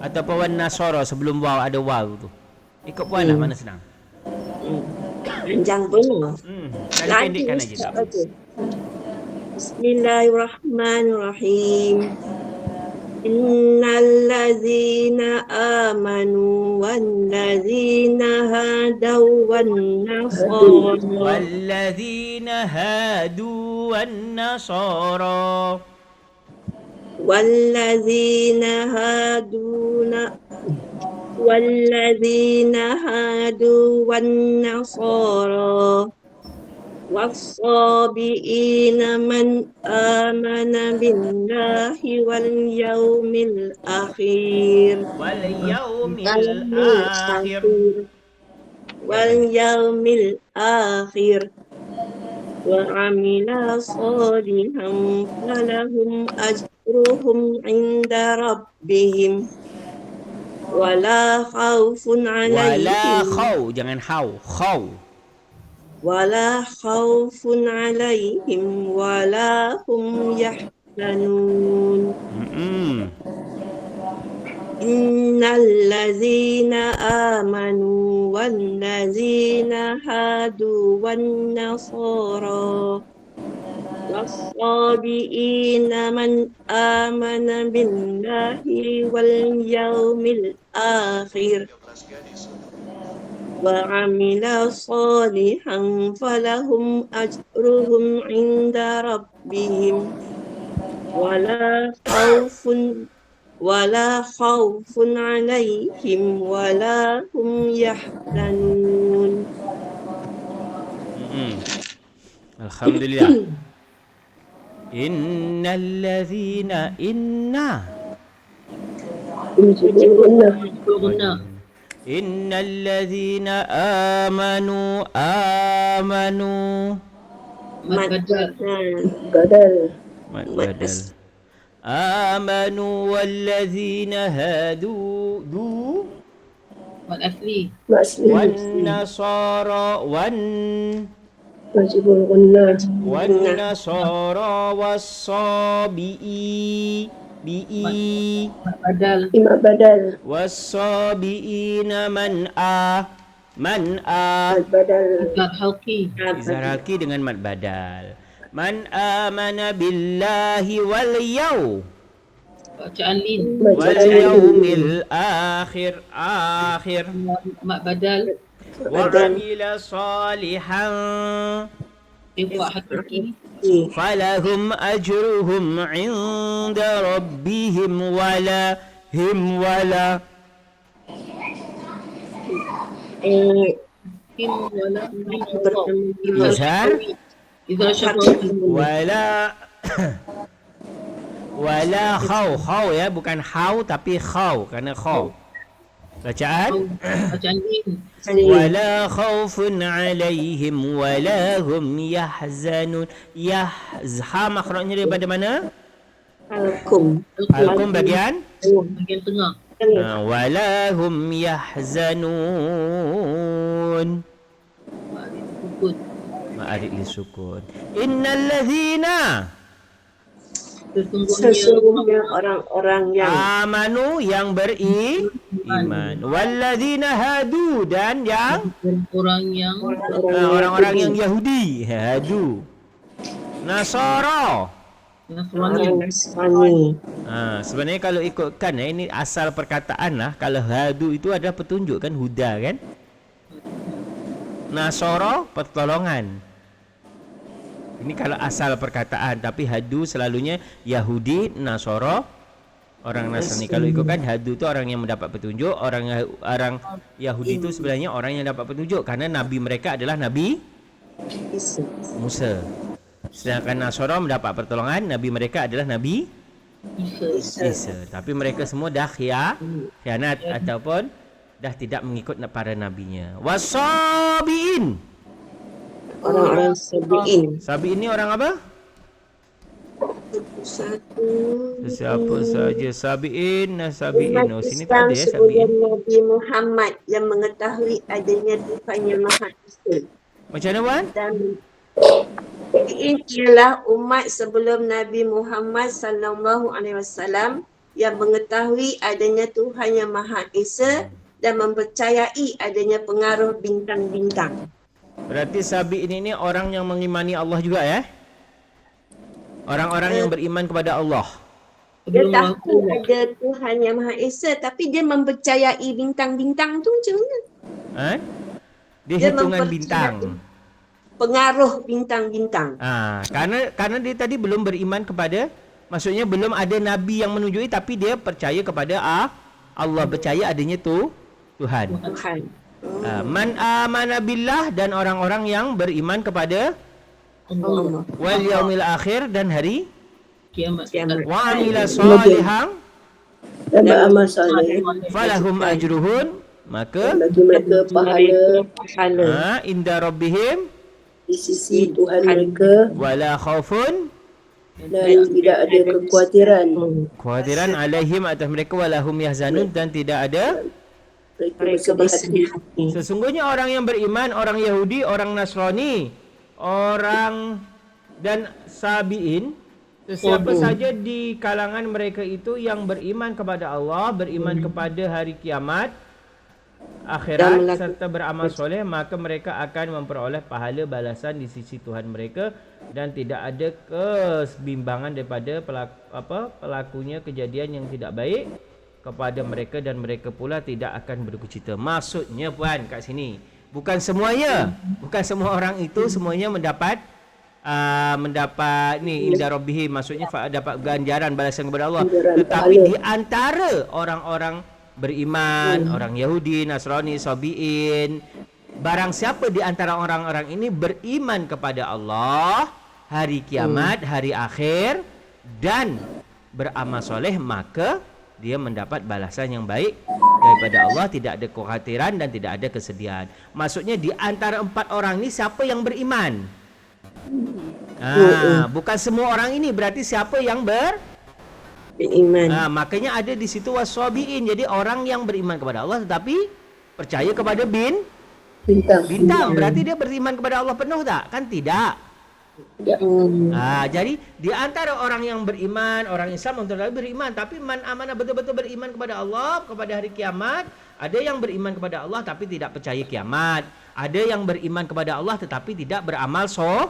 S1: Ataupun wan nasara sebelum waw ada waw tu. Ikut puan lah mana senang.
S5: Panjang pun.
S1: Kali pendekkan aja tak.
S5: Bismillahirrahmanirrahim. Innal ladzina amanu wan ladzina hadaw wan nasara
S1: wal ladzina hadu wan nasara
S5: wal ladzina hadu wan nasara was-sabiina man amana billahi wal yawmil akhir wa amila salihan falahum ajruhum 'inda rabbihim wala khawfun 'alaihim
S1: jangan khaw
S5: wala khawfun 'alaihim wala hum yahzanun. Innal ladzina amanu wan ladzina hadu wan nasara was-sabiina man amana billahi wal yawmil akhir wa amila salihan falahum ajruhum 'inda rabbihim wala khawfun 'alaihim wala hum yahzanun.
S1: Alhamdulillah. Innal ladzina Innal ladzina amanu badal amanu wal ladzina hadu
S4: Mat asli.
S1: wan nasara wan
S2: Wajibul gunnah.
S1: والنصارى والصابئين
S4: Badal.
S2: Imak badal.
S1: والصابئين من
S2: Badal.
S4: Izar halki.
S1: Izaraki dengan mad badal. Man amana billahi wal
S4: Bacaan lin.
S1: yaumil akhir
S4: Mak badal.
S1: wa amila salihan
S4: Infak hakiki.
S1: falahum ajruhum 'inda rabbihim wala
S4: Him wala.
S1: Izhar
S4: Izar syafaqi.
S1: wala khaw ya, bukan haw tapi khaw, kerana khaw bacaan
S4: Bacaan lin.
S1: wala khawfun alaihim wala hum yahzanun. Ha makhrajnya daripada mana?
S5: Alkum.
S1: Alkum bagian
S4: Bahagian tengah.
S1: wala hum yahzanun.
S4: Sukun.
S1: Ma'arif li sukun. Innal ladzina
S5: Sesungguhnya orang-orang yang
S1: amanu yang beriman, walladzina hadu dan yang
S4: Orang yang
S1: orang-orang yang Yahudi, hadu. Nasara.
S4: Nasrani.
S5: Nasrani.
S1: Sebenarnya kalau ikutkan ini asal perkataan lah, kalau hadu itu ada petunjuk kan, huda kan. Nasara pertolongan. Ini kalau asal perkataan, tapi hadu selalunya Yahudi, Nasara, orang Nasrani. Kalau ikutkan hadu itu orang yang mendapat petunjuk, orang Yahudi itu sebenarnya orang yang dapat petunjuk karena nabi mereka adalah Nabi Musa. Sedangkan Nasara mendapat pertolongan, nabi mereka adalah Nabi Isa. Tapi mereka semua dah khianat ataupun dah tidak mengikut para nabinya. Wasabiin.
S5: Orang-orang Sabi'in.
S1: Sabiin ni orang apa?
S5: Satu.
S1: Siapa saja Sabiin.
S5: Umat
S1: Oh, sini tak
S5: Islam
S1: ada ya
S5: sebelum
S1: Sabiin.
S5: Nabi Muhammad yang mengetahui adanya Tuhan yang Maha Esa.
S1: Macam mana Wan?
S5: Dan Sabi'in ialah umat sebelum Nabi Muhammad sallallahu alaihi wasallam yang mengetahui adanya Tuhan yang Maha Esa dan mempercayai adanya pengaruh bintang-bintang.
S1: Berarti Sabiin ini orang yang mengimani Allah juga ya? Orang-orang yang beriman kepada Allah.
S5: Dia tahu ada Tuhan yang Maha Esa tapi dia mempercayai bintang-bintang tu macam mana?
S1: Dia
S5: Dia
S1: hitungan
S5: mempercayai
S1: bintang.
S5: Pengaruh bintang-bintang.
S1: Karena dia tadi belum beriman kepada, maksudnya belum ada nabi yang menunjukkan, tapi dia percaya kepada Allah, percaya adanya Tuhan. Man amana billah, dan orang-orang yang beriman kepada
S5: Allah.
S1: wal yaumil akhir dan hari
S4: Kiamat.
S1: wa amila salihan
S2: Dan beramal saleh.
S1: falahum ajruhun, maka
S2: Bagi mereka pahala
S1: inda rabbihim
S2: di sisi Tuhan mereka
S1: wala khaufun
S2: dan tidak ada kekhawatiran
S1: alaihim atas mereka walahum yahzanun, dan tidak ada.
S2: mereka bersedih hati.
S1: Sesungguhnya orang yang beriman, orang Yahudi, orang Nasrani, orang dan Sabiin, sesiapa saja di kalangan mereka itu yang beriman kepada Allah, beriman kepada hari kiamat, akhirat, serta beramal soleh, maka mereka akan memperoleh pahala balasan di sisi Tuhan mereka, dan tidak ada kebimbangan daripada pelakunya kejadian yang tidak baik kepada mereka, dan mereka pula tidak akan berduka. Maksudnya Puan kat sini, bukan semuanya, bukan semua orang itu semuanya mendapat ni inda rabbihim, maksudnya dapat ganjaran balasan kepada Allah. Tetapi di antara orang-orang beriman, orang Yahudi, Nasrani, Sabiin, barang siapa di antara orang-orang ini beriman kepada Allah, hari kiamat, hari akhir, dan beramal soleh, maka dia mendapat balasan yang baik daripada Allah, tidak ada kekhawatiran dan tidak ada kesedihan. Maksudnya di antara 4 orang ni siapa yang beriman? Bukan semua orang ini, berarti siapa yang
S5: beriman.
S1: Makanya ada di situ wasabiin. Jadi orang yang beriman kepada Allah tetapi percaya kepada Bintang berarti dia beriman kepada Allah penuh tak? Kan tidak. Jadi di antara orang yang beriman, orang Islam untuk beriman, tapi man amanah betul-betul beriman kepada Allah, kepada hari kiamat. Ada yang beriman kepada Allah tapi tidak percaya kiamat. Ada yang beriman kepada Allah tetapi tidak beramal soleh.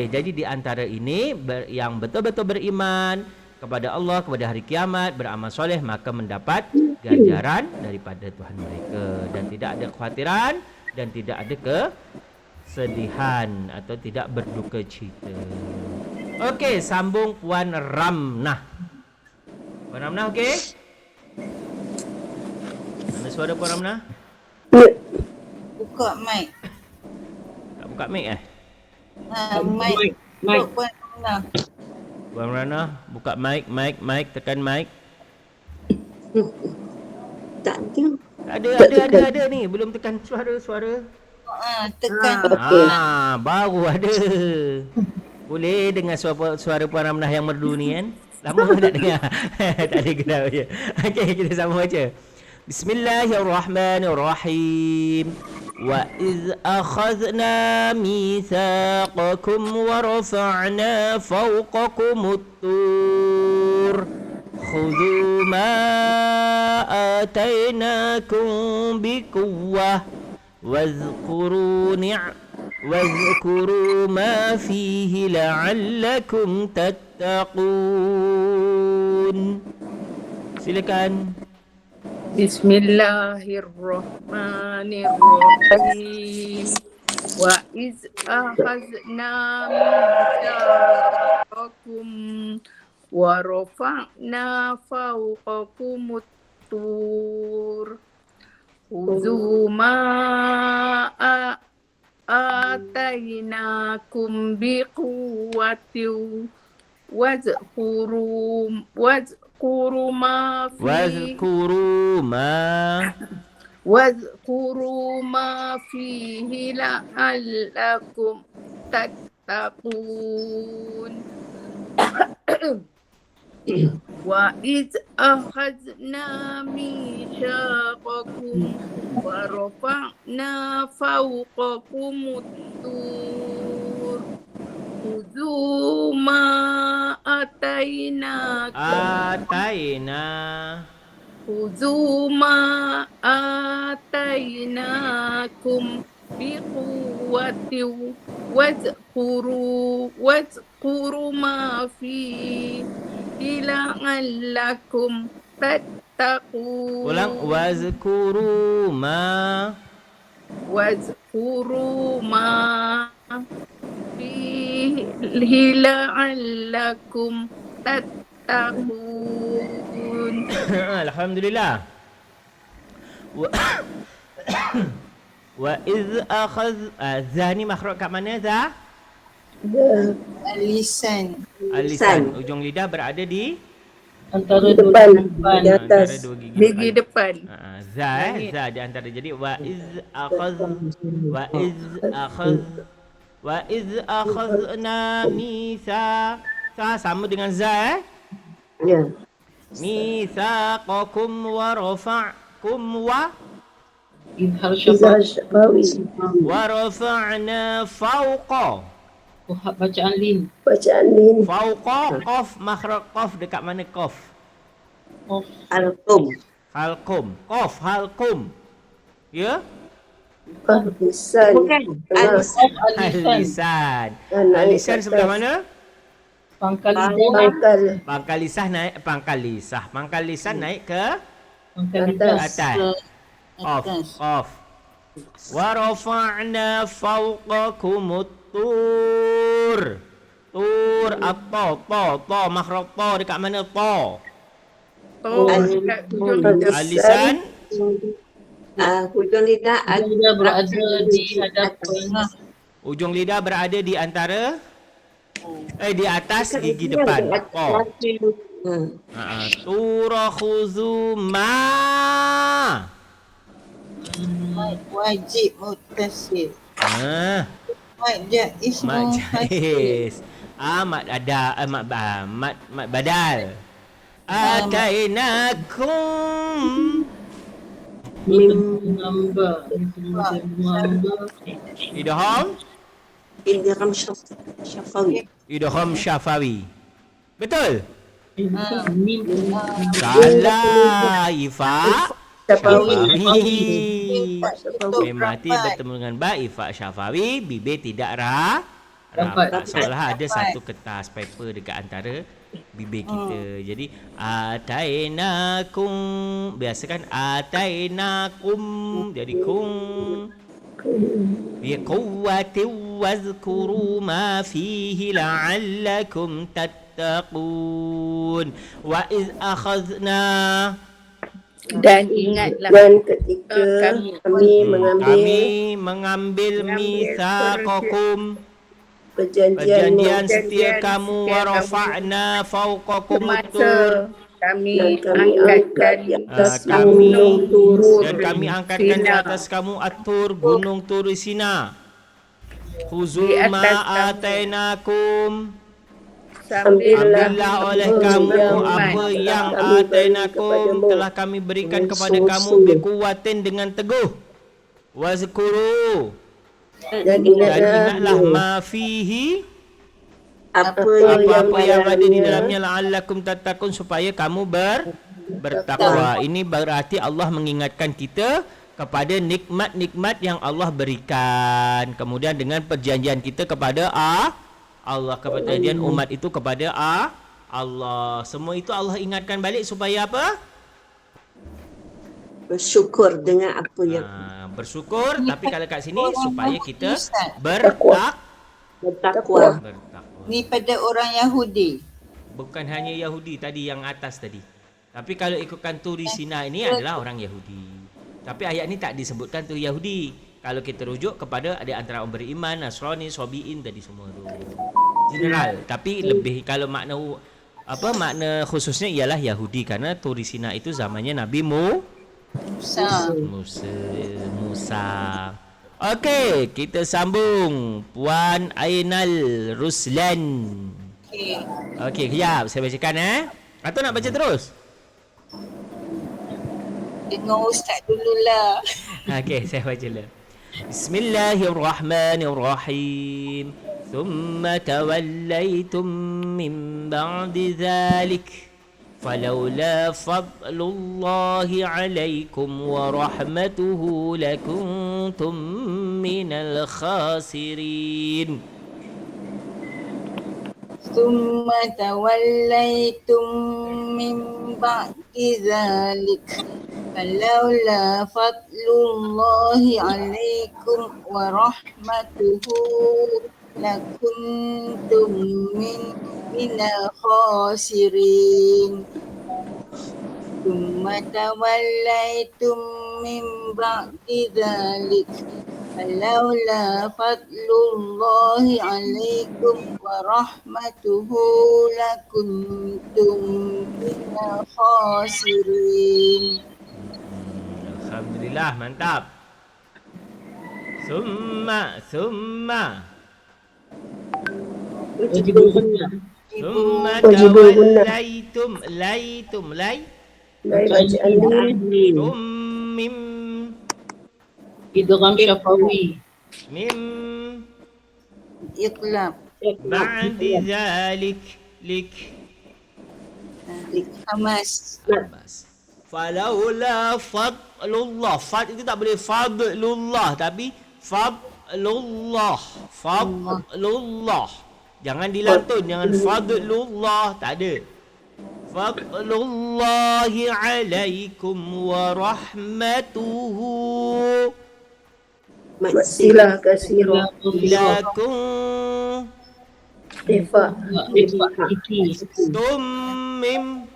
S1: Jadi di antara ini yang betul-betul beriman kepada Allah, kepada hari kiamat, beramal soleh, maka mendapat ganjaran daripada Tuhan mereka, dan tidak ada kekhawatiran dan tidak ada kesedihan atau tidak berduka cita. Okey, sambung Puan Ramnah. Puan Ramnah okey? Mana suara Puan Ramnah?
S3: Buka mic.
S1: Tak buka mic
S3: Mic. Puan Ramnah.
S1: Puan Ramnah, buka mic, tekan mic.
S5: Tak ada.
S1: Ada ni, belum tekan suara.
S3: Tekan.
S1: Baru ada. Boleh dengar suara Puan Ramnah yang merdu ni kan? Lama tak dengar. Tak ada gelap je. Okey, kita sambung baca. Bismillahirrahmanirrahim. Wa iz akhadna mitsaqakum wa rafa'na fawqakumut tur. Khudhu ma atainakum biquwwah واذكروا ما فيه لعلكم تتقون. Silakan.
S6: Bismillahirrahmanirrahim. Wa iz akhadna mitsaqakum wa rafa'na fawqakumut tur. Khudhu ma atainakum biquwwatin wazkuru ma fihi la'allakum tattaqun. Wa iz akhadna mitsaqakum wa rafa'na fawqakumut tur. Khudhu ma atainakum biquwwatin wazkuru ma fihi la'allakum tattaqun.
S1: Ulang. Wazkuru ma fihi la'allakum tattaqun. Alhamdulillah. Wa iz akhadh za ni makhraj kat mana za?
S3: Lisan.
S1: Lisan. Ujung lidah berada di
S4: Antara
S2: Depan,
S4: depan.
S2: di atas.
S1: antara dua gigi
S6: Gigi depan.
S1: Za di antara. Jadi wa iz akhadna mitsa. Sama dengan za
S2: Ya.
S1: mitsaqakum wa rafa'kum wa
S4: Izhar
S2: Izhar
S4: syafawi.
S2: syafawi.
S1: rafa'na fawqa.
S4: Bacaan lin.
S2: Bacaan lin.
S1: Fawqa qaf, makhraj qaf dekat mana qaf?
S5: Al-Qum.
S1: Halqum. Qaf halqum. Ya?
S2: Lisan.
S5: Bukan. Al-Lisan.
S1: Al-lisan.
S2: Naik
S1: Al-lisan
S2: ke
S1: sebelah
S2: atas.
S1: mana?
S4: Pangkal lidah.
S2: Pangkal.
S1: Pangkal lisan naik ke
S4: Pangkal lidah.
S1: atas. Qaf. Wa rafa'na fawqakumut tur. Tur ta makhraj ta dekat mana ta?
S6: Dekat hujung lidah.
S1: Al-lisan
S5: Hujung lidah.
S4: Lidah berada di hadapan.
S1: ujung lidah berada di antara di atas gigi depan. Ta. Turakhuzu ma.
S3: Wajib muttasil. Mad jaiz.
S1: Mat jaiz. Mat ada mat badal. Atainakum
S5: Idgham syafawi.
S1: Idgham syafawi. Betul? Salah. Ifa syafawi. Mati bertemu dengan ba, ifa syafawi, bibir tidak rapat. Seolah ada satu kertas paper dekat antara bibir kita. Jadi atainakum, biasa kan atainakum, jadi kum bi quwwati wazkuru ma fihi la'allakum tattaqun. Wa iz akhadna,
S6: Dan ingatlah
S2: Dan ketika kami
S1: mengambil mitsaqakum,
S2: perjanjian
S1: perjanjian setia kamu, wa rafa'na fawqakum tur,
S6: kami
S2: dan kami angkat di atas
S1: kami
S2: gunung turun
S1: dan kami angkatkan di atas kamu atur gunung Tur Sina. Khuzu
S6: Di atas
S1: ma
S6: kamu.
S1: atainakum,
S2: Ambillah
S1: ambillah oleh kamu apa yang atainakum telah kami berikan kepada kamu, bikuwatin dengan teguh, wazkuru
S2: dan
S1: dan
S2: ingatlah
S1: ingatlah ma fihi,
S2: apa
S1: yang ada di dalamnya, la'allakum tattaqun, supaya kamu bertakwa. Ini berarti Allah mengingatkan kita kepada nikmat-nikmat yang Allah berikan. Kemudian dengan perjanjian kita kepada Allah, perjanjian umat itu kepada Allah. Semua itu Allah ingatkan balik supaya apa?
S5: Bersyukur dengan apa yang
S1: Bersyukur, tapi kalau kat sini supaya kita
S5: bertakwa.
S1: bertakwa.
S3: Ni pada orang Yahudi.
S1: Bukan hanya Yahudi tadi yang atas tadi. Tapi kalau ikutkan Turi Sina ini adalah orang Yahudi. Tapi ayat ni tak disebutkan tu Yahudi. Kalau kita rujuk kepada ada antara orang beriman, Nasrani, Sabiin tadi semua tu. General. Tapi lebih kalau makna khususnya ialah Yahudi, karena Turi Sina itu zamannya Nabi Musa. Okey, kita sambung Puan Ainal Ruslan. Okey, kejap saya bacakan Atau nak baca terus?
S3: Dengar ustaz dululah.
S1: Okey, saya baca dulu. Bismillahirrahmanirrahim. Thumma tawallaytum min ba'di dhalik. فلولا فضل الله عليكم ورحمته لكنتم من الخاسرين.
S3: ثم توليتم من بعد ذلك فلولا فضل الله عليكم ورحمته لكنتم من الخاسرين. ثم توليتم من بعد ذلك فلولا فضل الله عليكم ورحمته لكنتم من الخاسرين.
S1: Alhamdulillah, mantap. Summa tawallaytum mim
S4: Idgham syafawi.
S1: mim
S3: Iqlab.
S1: ba'di zalik
S3: Hamas.
S1: Falaula fadlullah. Fad itu tak boleh fadlullah, tapi fadlullah. Jangan dilantun, jangan fadlullah, tak ada. Fadlullahi alaikum wa rahmatuhu
S2: Maksilah kasirah
S1: lakum
S2: Ifa
S1: tummim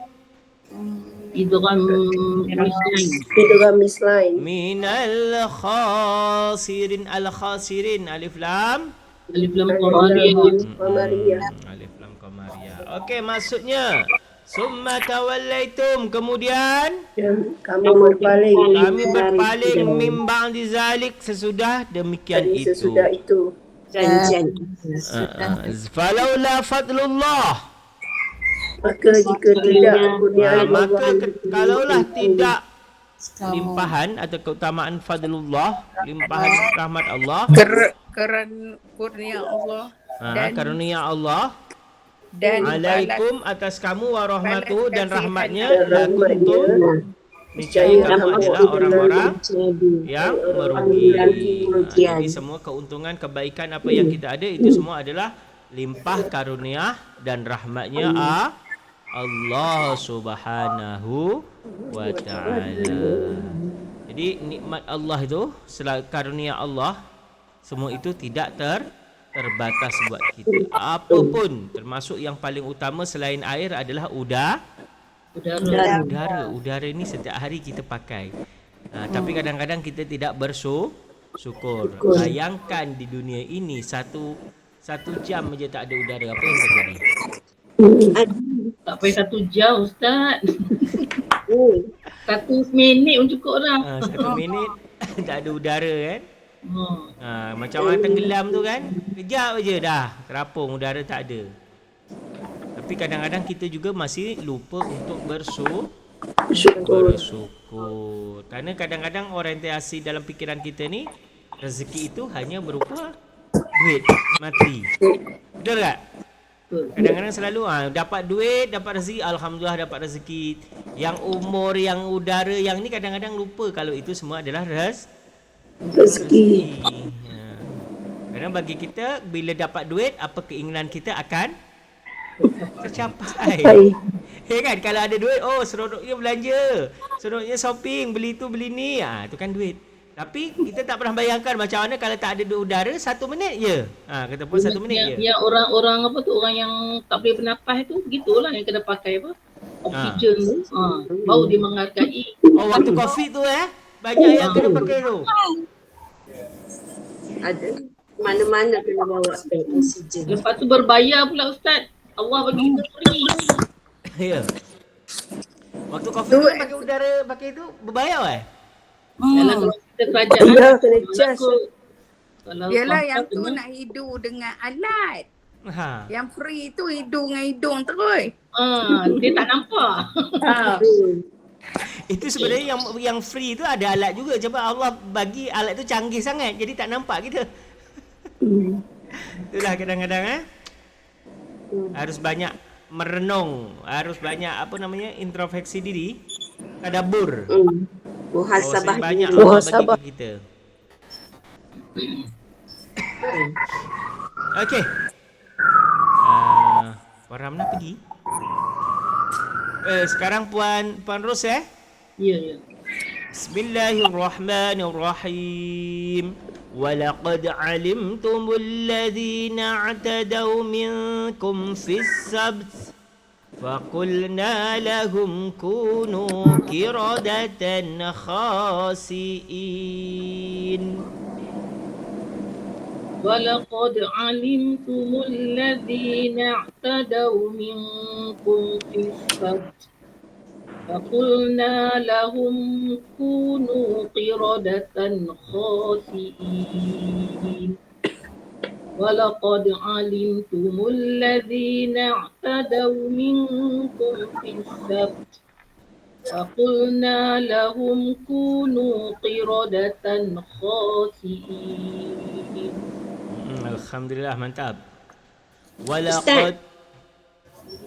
S4: Idgham mislain.
S2: Idgham mislain
S1: minal khasirin. Al-khasirin, alif lam
S4: Alif lam qamariyah.
S2: Qamariyah
S1: alif lam qamariyah. Okey, maksudnya summa tawallaitum, kemudian
S2: dan kami berpaling
S1: mim ba'di zalik, sesudah demikian
S2: dari
S1: itu.
S2: sesudah itu
S5: janjian.
S1: Falaula fadlullah,
S2: maka jika tidak kurnia
S1: maka kalaulah tidak limpahan atau keutamaan fadlullah, limpahan rahmat Allah,
S6: Kerana kurnia Allah
S1: karunia Allah
S6: dan
S1: alaikum atas kamu warahmatuhu dan
S6: balas
S1: rahmatnya
S6: kasihan
S1: lakuntum niscaya kamu adalah orang-orang yang merugi. Jadi semua keuntungan kebaikan apa yang kita ada itu semua adalah limpah karunia dan rahmatnya Allah Subhanahu wa ta'ala. Jadi nikmat Allah itu, karunia Allah, semua itu tidak terbatas buat kita. Apapun, termasuk yang paling utama selain air adalah udara. Udara ini setiap hari kita pakai. Tapi kadang-kadang kita tidak bersyukur. Bayangkan di dunia ini satu jam aja tak ada udara, apa yang terjadi?
S4: Tak payah 1 jam Ustaz. 1 minit pun cukup lah.
S1: 1 minit tak ada udara kan? Macam orang tenggelam tu kan, kejap je dah terapung, udara tak ada. Tapi kadang-kadang kita juga masih lupa untuk bersyukur. Kerana kadang-kadang orientasi dalam fikiran kita ni, rezeki itu hanya berupa duit mati. Betul tak? Kadang-kadang selalu dapat duit, dapat rezeki, alhamdulillah dapat rezeki. Yang umur, yang udara, yang ni kadang-kadang lupa kalau itu semua adalah rezeki. Kadang bagi kita, bila dapat duit, apa keinginan kita akan tercapai. Ya kan? Kalau ada duit, seronoknya belanja, seronoknya shopping, beli tu beli ni, tu kan duit. Tapi kita tak pernah bayangkan macam mana kalau tak ada udara 1 minit je. Kata pun 1 minit je.
S4: Yang orang apa tu, orang yang tak boleh bernafas tu, begitulah yang kena pakai apa? Oksigen tu. Baru dia menghargai.
S1: Waktu COVID tu banyak yang kena pakai tu.
S5: Ada. Mana-mana kena bawa oksigen.
S4: Lepas tu berbayar pula Ustaz. Allah bagi kita free.
S1: Ya. Waktu COVID tu pakai udara, pakai tu berbayar
S4: Yalah kalau kita kerajaan.
S2: Kena charge.
S6: Yalah yang tu nak hidup dengan alat.
S1: Ha.
S6: Yang free tu hidup dengan hidung terus.
S4: Dia tak nampak.
S1: Itu sebenarnya yang free tu ada alat juga. Coba Allah bagi alat tu canggih sangat, jadi tak nampak kita. Itulah kadang-kadang harus banyak merenung, harus banyak introspeksi diri, tadabbur.
S5: Muhasabah
S1: banyak
S5: diri.
S1: Allah bagi kita. Okey. Puan Ramna pergi. Sekarang Puan Ros
S4: Ya.
S1: Bismillahirrahmanirrahim. ولقد علمتم الذين اعتدوا منكم في السبت فقلنا لهم كونوا قردة خاسئين
S4: ولقد علمتم الذين اعتدوا منكم في السبت فقلنا لهم كونوا قردة خاسئين ولقد علمتم الذين اعتدوا منكم في السبت فقلنا لهم كونوا قردة خاسئين.
S1: Alhamdulillah, mantap. Walaqad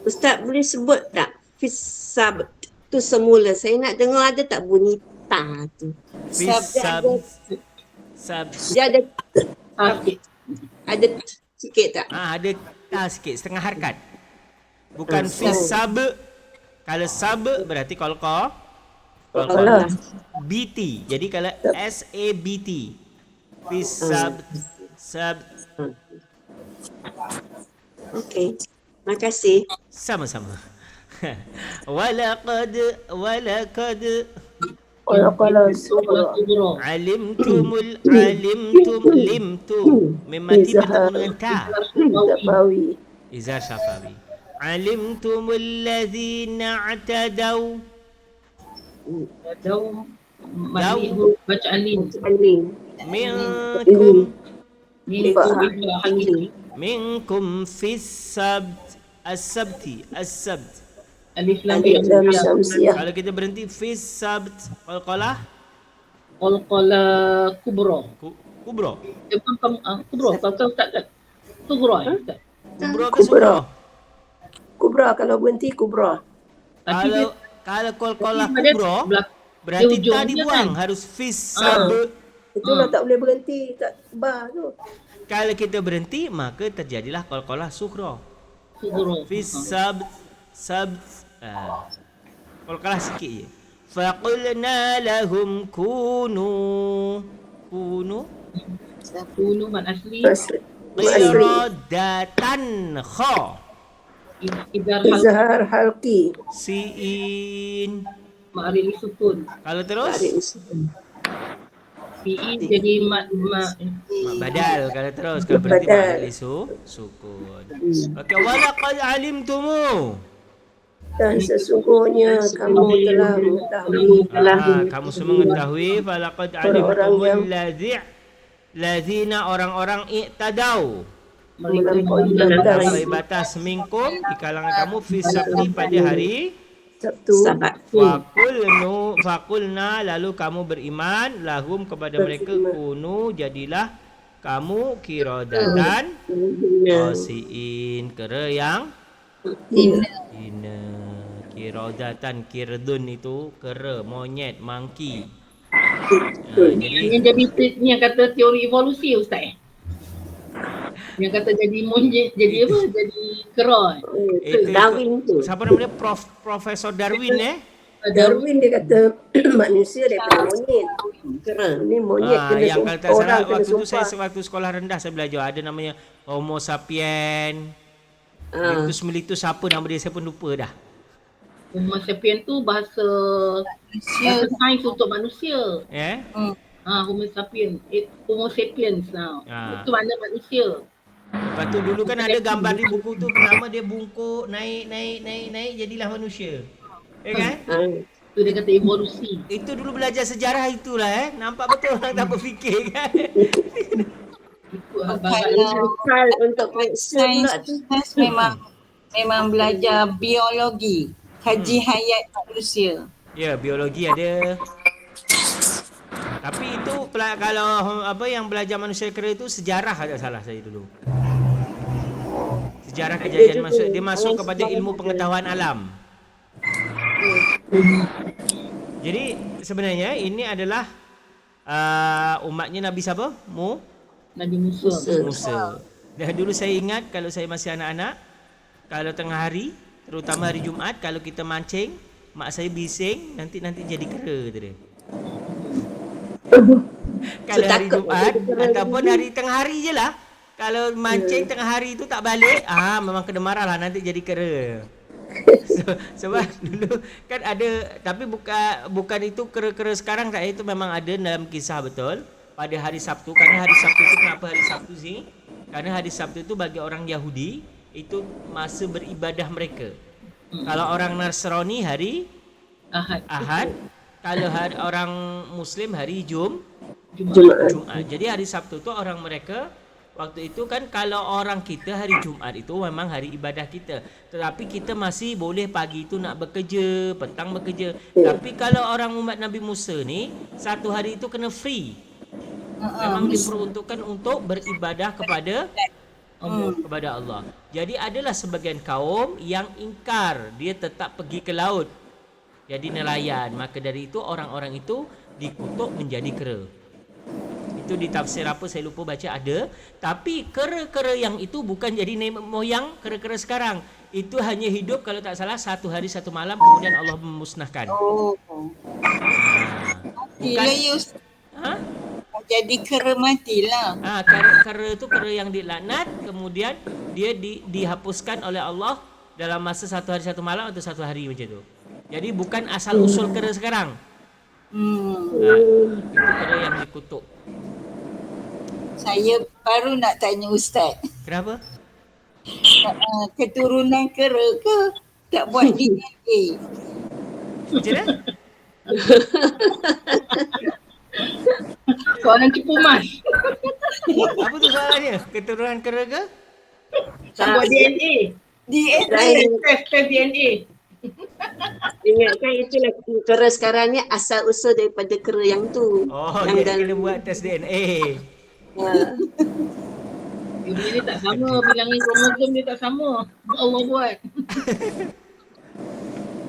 S5: Ustaz boleh sebut tak Fisab tu semula? Saya nak dengar ada tak bunyi ta tu. Dia ada ada sikit tak?
S1: ada ta sikit, setengah harkat. Bukan fisab. Kalau sab berarti kalau BT. Jadi kalau SABT. Fisab sab.
S5: Okey. Makasih.
S1: Sama-sama. Walaqad alimtum limtu memati bertemu dengan ta izar syafawi alimtum allazina atadaw
S4: baca alin
S1: minkum fis sabt as-sabt
S4: Alif lam
S5: Alif lam
S4: mim.
S5: syamsiyah.
S1: Kalau kita berhenti fi sabt qalqalah
S4: Qalqala kubra.
S1: kubra.
S4: Kubra. Kalau tak kubra. Ustaz.
S1: Kubra ke
S2: Kubra.
S1: sughra?
S2: Kubra, kalau berhenti kubra.
S4: Tapi dia
S1: Kalau qalqalah
S4: tapi pada
S1: kubra
S4: belak-
S1: berarti
S4: dia
S1: tak
S4: ujung dia
S1: dibuang,
S4: kan?
S1: harus fi sabt.
S2: Itulah tak boleh berhenti kat ba tu.
S1: Kalau kita berhenti maka terjadilah qalqalah sughra.
S4: kubra.
S1: Fi sabt qalqalah sikit je. Faqulna lahum kunu
S4: Kunu man asli.
S2: Asli.
S1: qiradatan kha
S4: Idar hal
S2: Izhar halqi.
S1: siin.
S4: ma'rif sukun.
S1: Kalau terus
S4: Fi'i jadi mak
S1: mak badal. Kalau terus kalau berhenti
S2: Badal.
S1: badal sukun. Okey, walaqad alimtumu.
S2: Dan sesungguhnya kamu telah mengetahui.
S1: Kamu semua mengetahui falaqad alimtumul ladzina orang-orang i'tadau
S2: Melampaui
S1: melampaui
S2: batas
S1: batas minkum di kalangan kamu fi sabti pada hari
S2: Sabtu.
S1: Fakulna lalu kamu beriman lahum kepada mereka kunu jadilah kamu kiradatan khasiin kera yang hina. Kiradatan kirdun itu kera monyet monkey. Jadi
S4: Yang jadi ni yang kata teori evolusi Ustaz. Yang kata jadi monyet, jadi apa? Jadi kera.
S1: itu
S5: Darwin tu.
S1: siapa nama dia Profesor Darwin
S2: Darwin dia kata manusia daripada monyet. Ini monyet kena
S1: yang kalau tak salah
S2: orang kena
S1: waktu tu saya
S2: sumpah.
S1: waktu sekolah rendah saya belajar ada namanya Homo sapien. Melitus apa nama dia saya pun lupa dah.
S4: Homo sapien tu bahasa sains untuk manusia. Homo sapien. Homo sapiens. Itu makna manusia.
S1: Lepas tu dulu kan ada gambar di buku tu kenapa dia bungkuk naik jadilah manusia. Kan?
S4: Itu dia kata evolusi.
S1: Itu dulu belajar sejarah itulah Nampak betul orang tak berfikir kan.
S4: Itu
S5: Hal untuk periksa pula tu.
S3: Sains memang belajar biologi, kaji hayat manusia.
S1: Ya, biologi ada. Tapi itu kalau apa yang belajar manusia kera itu sejarah ada salah saya dulu. Sejarah kejadian dia masuk kepada ilmu pengetahuan alam. Jadi sebenarnya ini adalah umatnya Nabi siapa?
S4: Nabi Musa.
S1: Dan dulu saya ingat kalau saya masih anak-anak, kalau tengah hari, terutama hari Jumaat, kalau kita mancing, mak saya bising nanti jadi kera tu dia. Kalau hari Jumaat ataupun hari tengah hari je lah. Kalau mancing tengah hari tu tak balik, memang kena marah lah nanti jadi kera. Sebab dulu kan ada, tapi bukan itu kera-kera sekarang tak, itu memang ada dalam kisah betul pada hari Sabtu. Karena hari Sabtu itu kenapa hari Sabtu sih? Karena hari Sabtu itu bagi orang Yahudi itu masa beribadah mereka. Kalau orang Nasrani hari Ahad. Kalau orang Muslim hari Jumaat. Jadi hari Sabtu tu orang mereka waktu itu kan, kalau orang kita hari Jumaat itu memang hari ibadah kita. Tetapi kita masih boleh pagi itu nak bekerja, petang bekerja. Tapi kalau orang umat Nabi Musa ni satu hari itu kena free. Memang diperuntukkan untuk beribadah kepada Allah. Jadi adalah sebagian kaum yang ingkar, dia tetap pergi ke laut. Jadi nelayan, maka dari itu orang-orang itu dikutuk menjadi kera. Itu di tafsir apa saya lupa baca ada. Tapi kera-kera yang itu bukan jadi nenek moyang kera-kera sekarang. Itu hanya hidup kalau tak salah 1 hari 1 malam kemudian Allah memusnahkan.
S3: Matilah jadi kera matilah.
S1: Kera itu kera yang dilaknat, kemudian dia dihapuskan oleh Allah dalam masa 1 hari 1 malam atau 1 hari macam tu. Jadi bukan asal usul kera sekarang. Itu kera yang dikutuk.
S3: Saya baru nak tanya Ustaz.
S1: Kenapa?
S3: Keturunan kera ke tak buat DNA?
S1: Macam mana?
S4: Soalan Cipu Mas.
S1: Apa tu soalannya? Keturunan kera ke?
S4: Tak buat DNA.
S3: DNA.
S4: Test DNA.
S5: Ingatkan itulah kera sekarang ni asal usul daripada kera yang tu.
S1: Oh,
S5: yang
S1: dia kena buat tes DNA.
S4: Dunia ni tak sama, bilangin kromosom dia tak sama. Allah buat.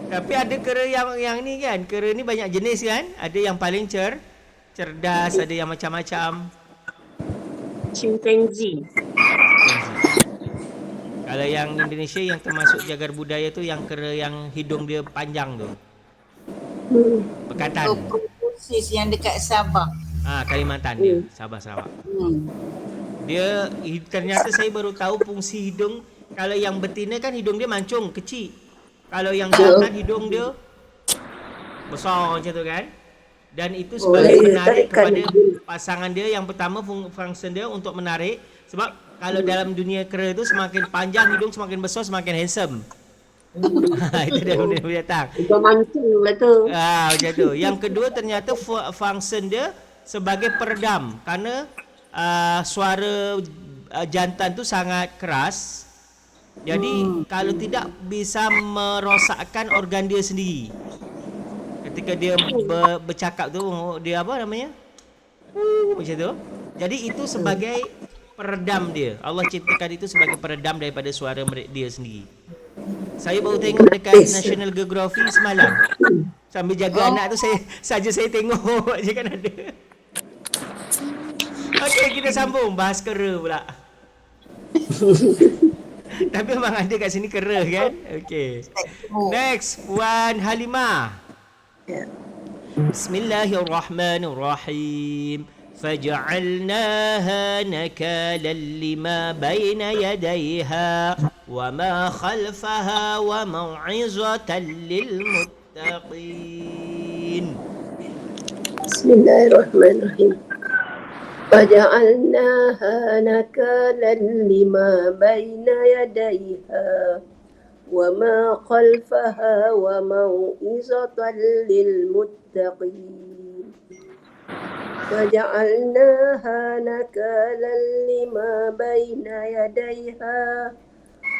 S1: Tapi ada kera yang ni kan, kera ni banyak jenis kan. Ada yang paling cerdas, ada yang macam-macam.
S5: Chimpanzee.
S1: Kalau yang Indonesia yang termasuk jagar budaya tu yang kera yang hidung dia panjang tu. Bekatan.
S3: Proses yang dekat Sabah.
S1: Kalimantan dia. Sabah Sarawak. Dia ternyata saya baru tahu fungsi hidung. Kalau yang betina kan hidung dia mancung, kecil. Kalau yang jantan hidung dia besar macam tu kan. Dan itu sebagai menarik kepada pasangan dia. Yang pertama fungsi dia untuk menarik. Sebab kalau dalam dunia kera tu semakin panjang hidung, semakin besar, semakin handsome. Itu dia benda binatang.
S5: Dia mancung lah tu.
S1: Macam tu. Yang kedua ternyata fungsi dia sebagai peredam. Kerana suara jantan tu sangat keras. Jadi kalau tidak bisa merosakkan organ dia sendiri. Ketika dia bercakap tu, dia apa namanya? Macam tu. Jadi itu sebagai peredam dia. Allah ciptakan itu sebagai peredam daripada suara dia sendiri. Saya baru tengok dekat National Geography semalam. Sambil jaga anak tu saya tengok je kan ada. Okey, kita sambung bahas kera pula. Tapi memang ada kat sini kera kan? Okey. Next, Puan Halimah. Bismillahirrahmanirrahim. فجعلناها نكالا لما بين يديها وما خلفها وموعظة للمتقين.
S2: بسم الله الرحمن الرحيم. فجعلناها نكالا لما بين يديها وما خلفها وموعظة للمتقين. فجعلناها نكالا لما بين يديها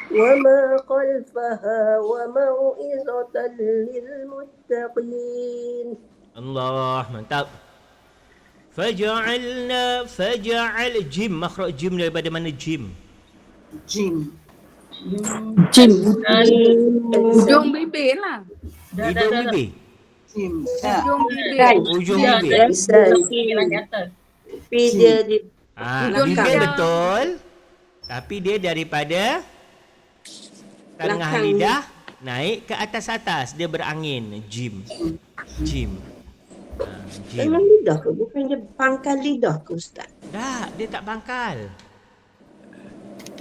S2: وما خلفها وموعظة للمتقين.
S1: الله mantap. فجعل jim, makhraj jim daripada mana jim?
S3: Jim.
S6: Hujung bibir lah.
S1: Hidung bibir.
S3: Jim.
S1: Ujung bibir.
S4: Yang atas.
S5: Tapi dia
S1: Bibir betul. Tapi dia daripada tengah
S5: belakang
S1: lidah naik ke atas-atas. Dia berangin. Jim. Jim.
S5: Tengah lidah ke? Bukan dia pangkal lidah ke Ustaz?
S1: Tak, dia tak pangkal.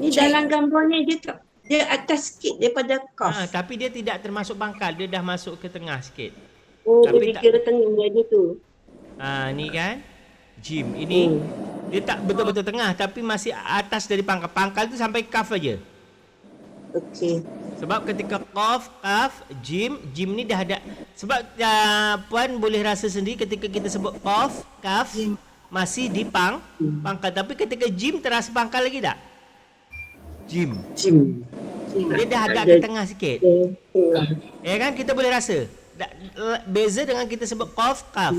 S5: Ni dalam gambar ni dia atas sikit daripada kaf.
S1: Tapi dia tidak termasuk pangkal. Dia dah masuk ke tengah sikit.
S5: Oh,
S1: tapi
S5: dia kira tengah dia tu.
S1: Ni kan Jim. Ini dia tak betul-betul tengah tapi masih atas dari pangkal. Pangkal tu sampai kaf aja.
S5: Okey.
S1: Sebab ketika qaf, kaf, jim ni dah ada. Sebab puan boleh rasa sendiri ketika kita sebut qaf, kaf masih di pangkal. Tapi ketika jim terasa pangkal lagi tak? Jim. Dia dah agak ke tengah sikit. Ya kan, kita boleh rasa. Beza dengan kita sebut qaf, kaf.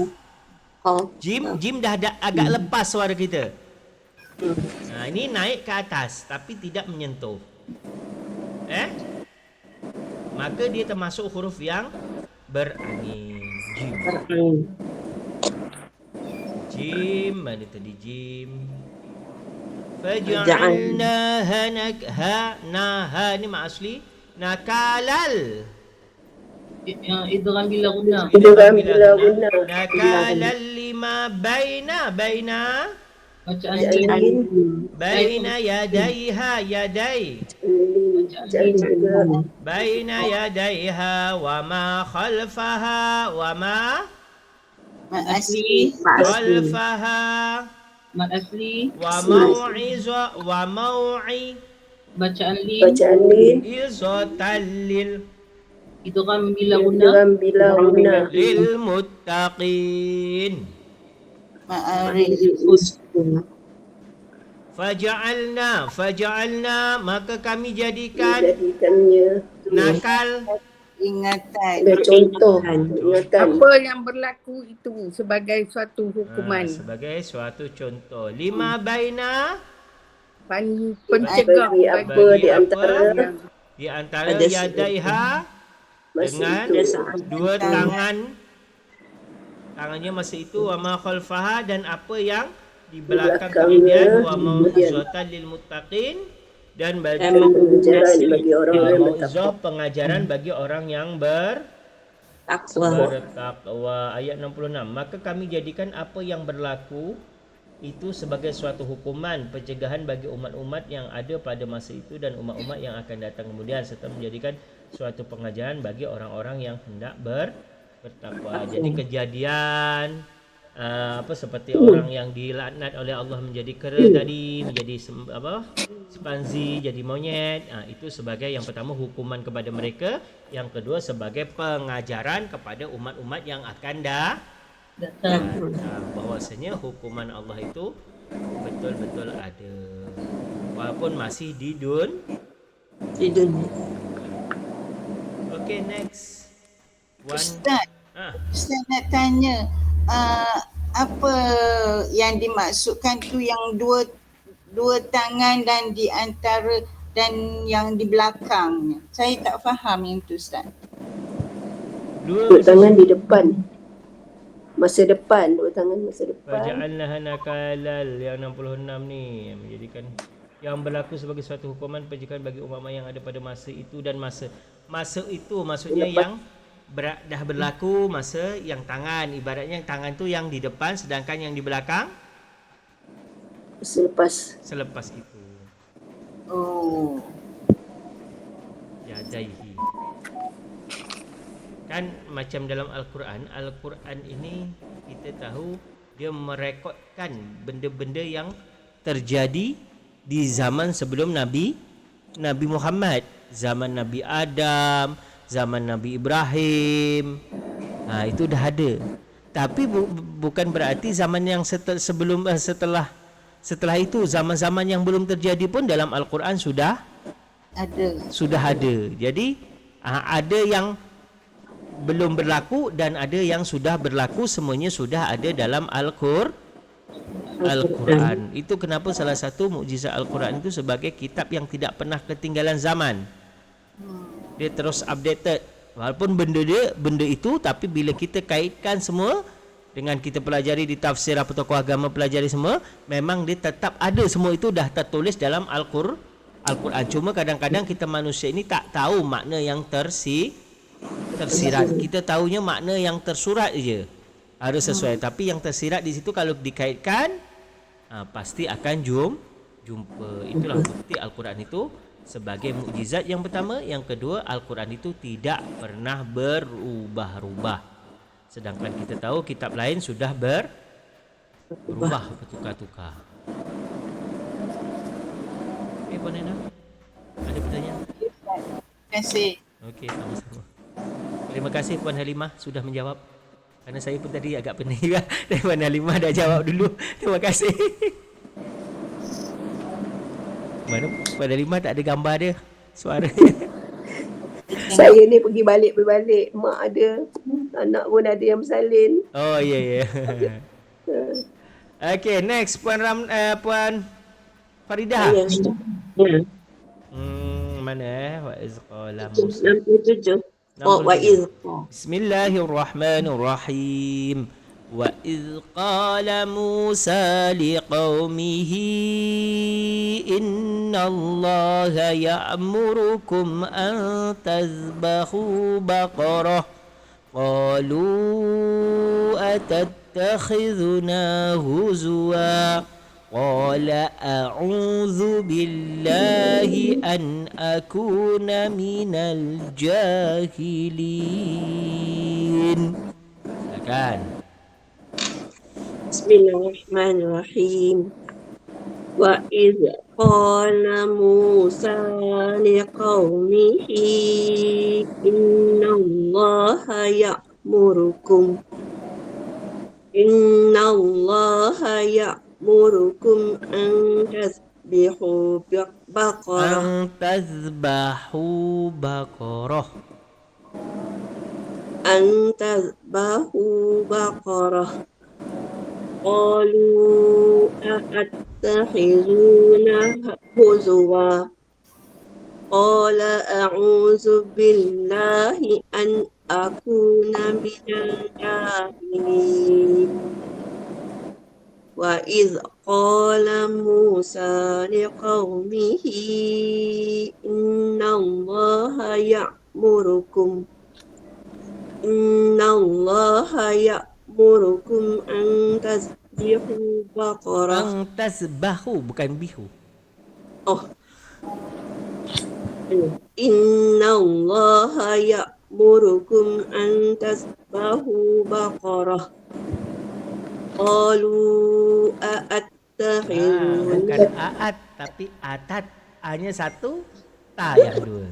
S1: Jim dah ada agak lepas suara kita. Ini naik ke atas tapi tidak menyentuh. Maka dia termasuk huruf yang berangin. Jim. Mana tadi jim? Faj'alnaha naha ni mak asli nakalal.
S4: Idgham bila guna.
S1: Nakalal lima baina
S4: Bacaan
S1: baina yadaiha baina yadaiha wa ma khalfaha wa ma khalfaha
S4: Mat asli.
S1: wa mau'iza wa mau'i
S4: Bacaan li.
S1: izatan lil
S4: Idgham bila guna.
S1: lil muttaqin. Faja'alna maka kami jadikannya nakal
S3: Ingatan.
S2: Ada contoh ingatan.
S6: Apa yang berlaku itu sebagai suatu hukuman.
S1: Sebagai suatu contoh. Lima baina
S6: Pencegah
S2: Bagi apa di antara
S1: di antara
S5: Ada
S1: yadaiha
S2: masa
S1: dengan
S2: itu.
S1: dua tangannya masa itu wa ma khalfaha, dan apa yang di belakang kemudian wa mau'izatan lil muttaqin, dan bagi
S2: Pengajaran bagi orang yang bertakwa.
S1: pengajaran bagi orang yang
S5: Takwa.
S1: bertakwa. Ayat 66. Maka kami jadikan apa yang berlaku itu sebagai suatu hukuman pencegahan bagi umat-umat yang ada pada masa itu dan umat-umat yang akan datang kemudian, serta menjadikan suatu pengajaran bagi orang-orang yang hendak bertakwa. Jadi kejadian seperti orang yang dilaknat oleh Allah menjadi kera tadi, menjadi simpanzi, jadi monyet, itu sebagai yang pertama hukuman kepada mereka, yang kedua sebagai pengajaran kepada umat-umat yang akan datang, bahwasanya hukuman Allah itu betul-betul ada walaupun masih di
S5: dunia.
S1: Okay, next
S3: Ustaz, Ustaz nak tanya, apa yang dimaksudkan tu yang dua tangan dan di antara dan yang di belakang? Saya tak faham yang tu, Ustaz.
S2: Dua tangan di depan. Masa depan, dua tangan masa depan.
S1: Faja'alnaha nakalal yang 66 ni menjadikan yang berlaku sebagai suatu hukuman pencegahan bagi umat yang ada pada masa itu, dan masa itu maksudnya yang dah berlaku masa yang tangan, ibaratnya yang tangan tu yang di depan sedangkan yang di belakang selepas itu.
S3: Oh.
S1: Ya daihi. Kan macam dalam Al-Quran ini kita tahu dia merekodkan benda-benda yang terjadi di zaman sebelum Nabi Muhammad, zaman Nabi Adam, zaman Nabi Ibrahim. Itu dah ada. Tapi bukan berarti zaman yang setelah itu, zaman-zaman yang belum terjadi pun dalam Al-Quran sudah ada. Jadi ada yang belum berlaku dan ada yang sudah berlaku, semuanya sudah ada dalam Al-Quran. Itu kenapa salah satu mukjizat Al-Quran itu sebagai kitab yang tidak pernah ketinggalan zaman. Dia terus updated. Walaupun benda itu, tapi bila kita kaitkan semua dengan kita pelajari di tafsir, apa tokoh agama pelajari semua, memang dia tetap ada, semua itu dah tertulis dalam Al-Quran. Cuma kadang-kadang kita manusia ini tak tahu makna yang tersirat. Kita tahunya makna yang tersurat je, harus sesuai. Tapi yang tersirat di situ kalau dikaitkan, pasti akan jumpa. Itulah bukti Al-Quran itu sebagai mukjizat yang pertama. Yang kedua, Al-Quran itu tidak pernah berubah-ubah. Sedangkan kita tahu kitab lain sudah berubah, bertukar-tukar. Puan Nena, ada pertanyaan?
S3: Terima kasih.
S1: Okey, sama-sama. Terima kasih Puan Halimah sudah menjawab. Kerana saya pun tadi agak pening juga. Dan Puan Halimah dah jawab dulu. Terima kasih. Mana Puan Halimah tak ada gambar dia, suara dia.
S2: Saya ni pergi balik-berbalik. Mak ada, anak pun ada yang bersalin.
S1: Oh ya. Okey, next Puan Faridah. Mana wa iz qala Musa
S5: 67. Wa iz.
S1: Bismillahirrahmanirrahim. Wa iz qala Musa liqaumihi innallaha ya'murukum an tazbahu baqarah qalu atattakhidhuna huzwa qala a'udzu billahi an akuna minal jahilin. Silakan.
S5: Bismillahirrahmanirrahim. Wa idh qala Musa liqaumihi innallaha ya'murukum an tazbahu baqarah. an tadhbahu baqarah. Qalu a'attakhizuna huzwa. Qala a'udzu billahi an akuna minal jahilin. Wa idh qala Musa liqaumihi innallaha ya'murukum an tasbihu baqarah.
S1: Ang tasbahu bukan bihu.
S5: Oh. Innallaha ya'murukum an tasbahu baqarah. Qalu a'attakhidun.
S1: Bukan aat tapi atat. A-nya satu, ta yang dua.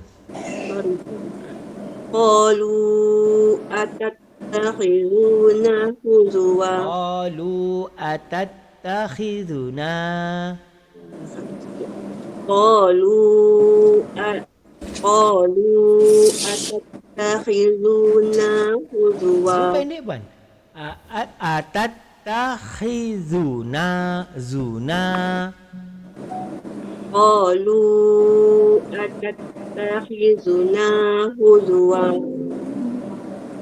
S5: Qalu atattakhiduna huzwa.
S1: Qalu atattakhiduna.
S5: Qalu atattakhiduna huzwa.
S1: Pendek bukan? Atattakhiduna zuna.
S5: Qalu atattakhiduna huzwa.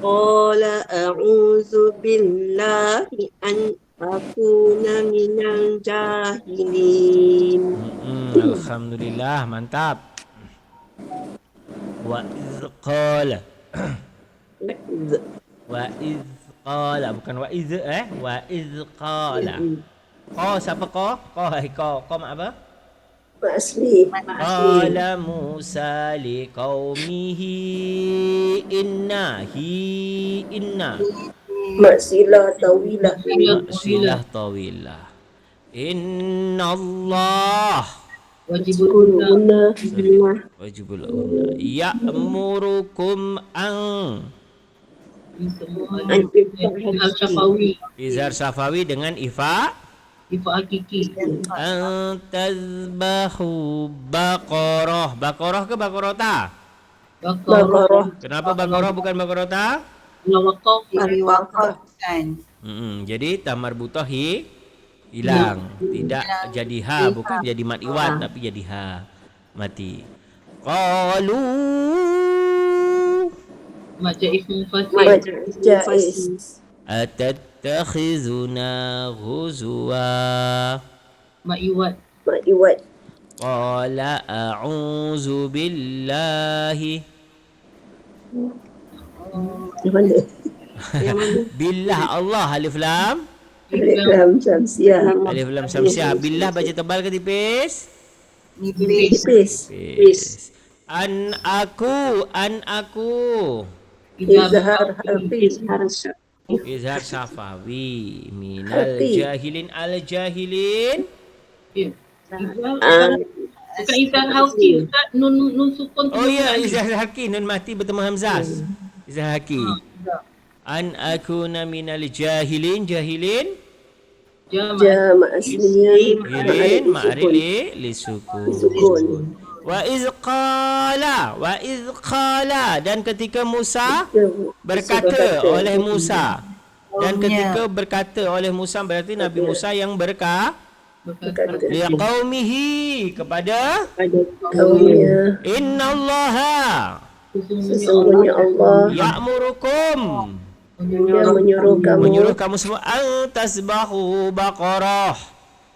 S5: Qala a'udzu billahi an akuna minal jahilin.
S1: Alhamdulillah, mantap. Wa iz qala. Wa iz qala, bukan wa iz wa iz qala. Qa siapa qa? Qa mak apa?
S2: Mak asli.
S1: Qala Musa liqaumihi inna.
S2: Mak silah tawilah.
S1: Silah tawilah. Inna Allah
S4: Wajibul
S2: Guna.
S1: wajibul unna ya'murukum an.
S4: Al-Syafawi.
S1: Izhar Safawi dengan ifa
S4: Hakiki.
S1: an tazbahu baqarah. Baqarah ke baqarata?
S2: Baqarah.
S1: Kenapa baqarah bukan baqarata?
S4: Lawaqaf.
S3: Diwakafkan.
S1: Jadi tamar butahi hilang. Tidak jadi ha, bukan jadi mat iwat tapi jadi ha. Mati. Qalu
S4: Majais munfasil.
S2: Jais.
S1: atattakhizuna huzwa.
S4: Ma'iwat.
S2: Mak iwat.
S1: Qala a'udzu billahi.
S2: Yang mana?
S1: Billah Allah alif lam.
S2: Lam Syamsiah.
S1: Alif lam syamsiah. Billah baca tebal ke tipis?
S2: Tipis.
S1: Tipis. An aku.
S2: Izhar harfi.
S1: Izhar Safawi. Minal
S2: Harfi.
S1: jahilin al jahilin.
S4: Bukan Izhar Hauki. Ustaz. Nun sukun.
S1: Oh ya, izhar haki nun mati bertemu hamzah. Izhar haki. An akuna minal jahilin.
S2: Jama aslinya.
S1: Jahilin ma'rili li sukun.
S2: Sukun.
S1: Wa iz qala dan ketika Musa berkata oleh Musa. Dan ketika berkata oleh Musa berarti Nabi Musa yang
S2: Berkata.
S1: liqaumihi kepada
S2: Kaumnya.
S1: innallaha
S2: Sesungguhnya Allah
S1: ya'murukum
S2: yang menyuruh kamu
S1: semua an tasbahu baqarah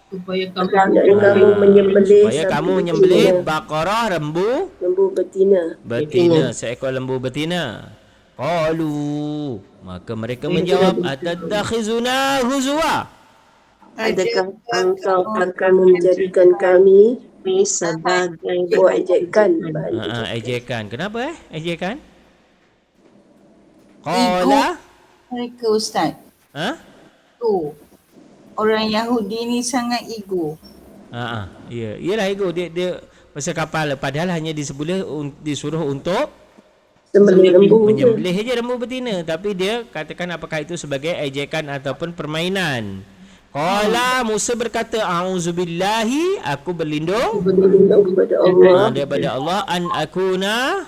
S4: Supaya kamu
S2: dan kamu menyembelih
S1: supaya
S2: sapi
S1: kamu menyembelih
S2: betina.
S1: baqarah lembu
S2: Betina.
S1: seekor lembu betina. Qalu maka mereka menjawab atattakhizuna huzwa.
S5: Adakah engkau
S2: Akan menjadikan kami
S5: sebagai
S2: buat ejekan.
S1: Ejekan. Kenapa ejekan? Qala
S3: Mereka Ustaz. Tu. Orang Yahudi ni sangat ego.
S1: Ya, iyalah ego dia pasal kapal padahal hanya disuruh untuk
S2: Sembelih lembu.
S1: menyembelih saja lembu betina tapi dia katakan apakah itu sebagai ejekan ataupun permainan. Qala Musa berkata a'udzubillahi aku berlindung
S2: Berlindung kepada Allah.
S1: daripada Allah an akuna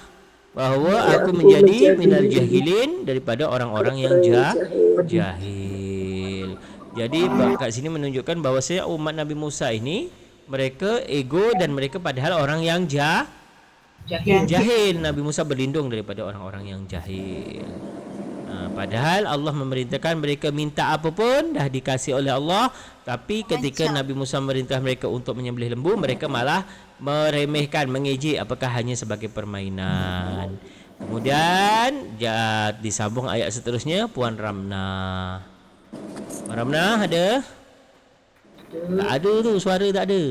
S1: bahawa aku menjadi minal jahilin, daripada orang-orang yang jahil. Jadi kat sini menunjukkan bahawasanya umat Nabi Musa ini mereka ego dan mereka padahal orang yang jahil. Nabi Musa berlindung daripada orang-orang yang jahil. Padahal Allah memerintahkan mereka minta apa pun dah dikasih oleh Allah, tapi ketika Nabi Musa merintah mereka untuk menyembelih lembu, mereka malah meremehkan, mengejek apakah hanya sebagai permainan. Kemudian disambung ayat seterusnya, Puan Ramna. Puan Ramna ada? Tak ada tu, suara tak ada.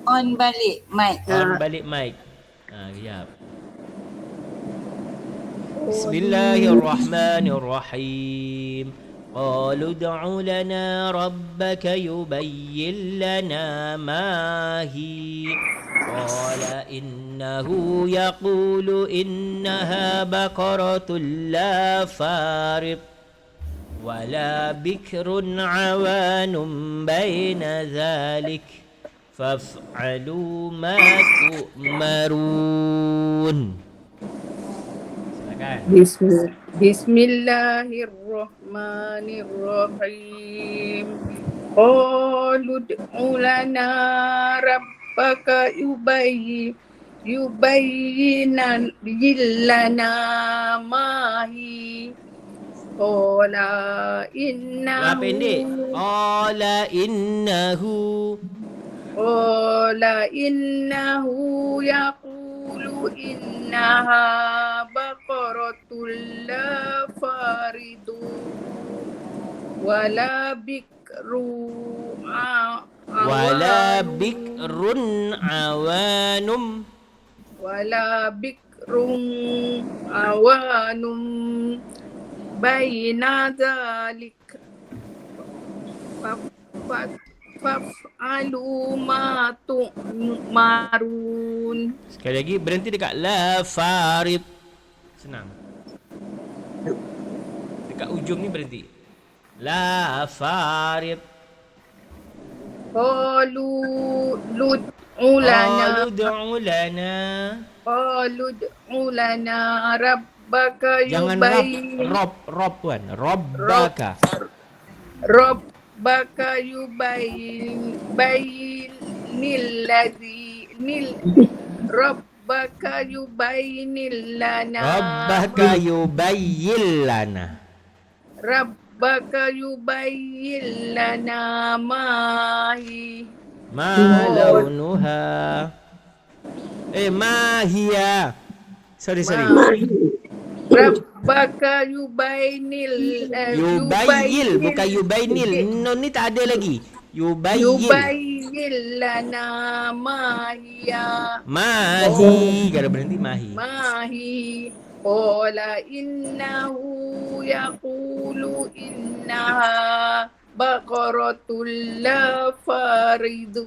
S3: On balik mic.
S1: On balik mic. Kejap. Bismillahirrahmanirrahim. Qalu ud'u lana rabbaka yubayyin lana ma hi. Qala innahu yaqulu innaha baqaratun la farid wala bikrun awanun baina dhalik faf'alu ma tu'marun.
S6: Bismillahirrahmanirrahim. Qalu ud'u lana rabbaka yubayyin lana ma hi. Qala innahu yaqulu innaha baqaratul la faridu wala bikrun awanum baina dzalik faf'alu ma tu'marun.
S1: Sekali lagi, berhenti dekat la farid. Senang. Dekat ujung ni berhenti. La farid.
S6: Qalu ud'u lana rabbaka yubayyin.
S1: Jangan rob puan. Rabbaka.
S6: Rabbaka yubayyin lana.
S1: Rabbaka yubayyin lana mahi. Ma launuha. Mahia. Sorry.
S6: Rabbaka yubayyil
S1: bukan yubainil. No, ni tak ada lagi. Yubayyil
S6: lana mahiya.
S1: Mahi. Kalau berhenti mahi.
S6: Qala innahu yaqulu innaha baqaratul la farid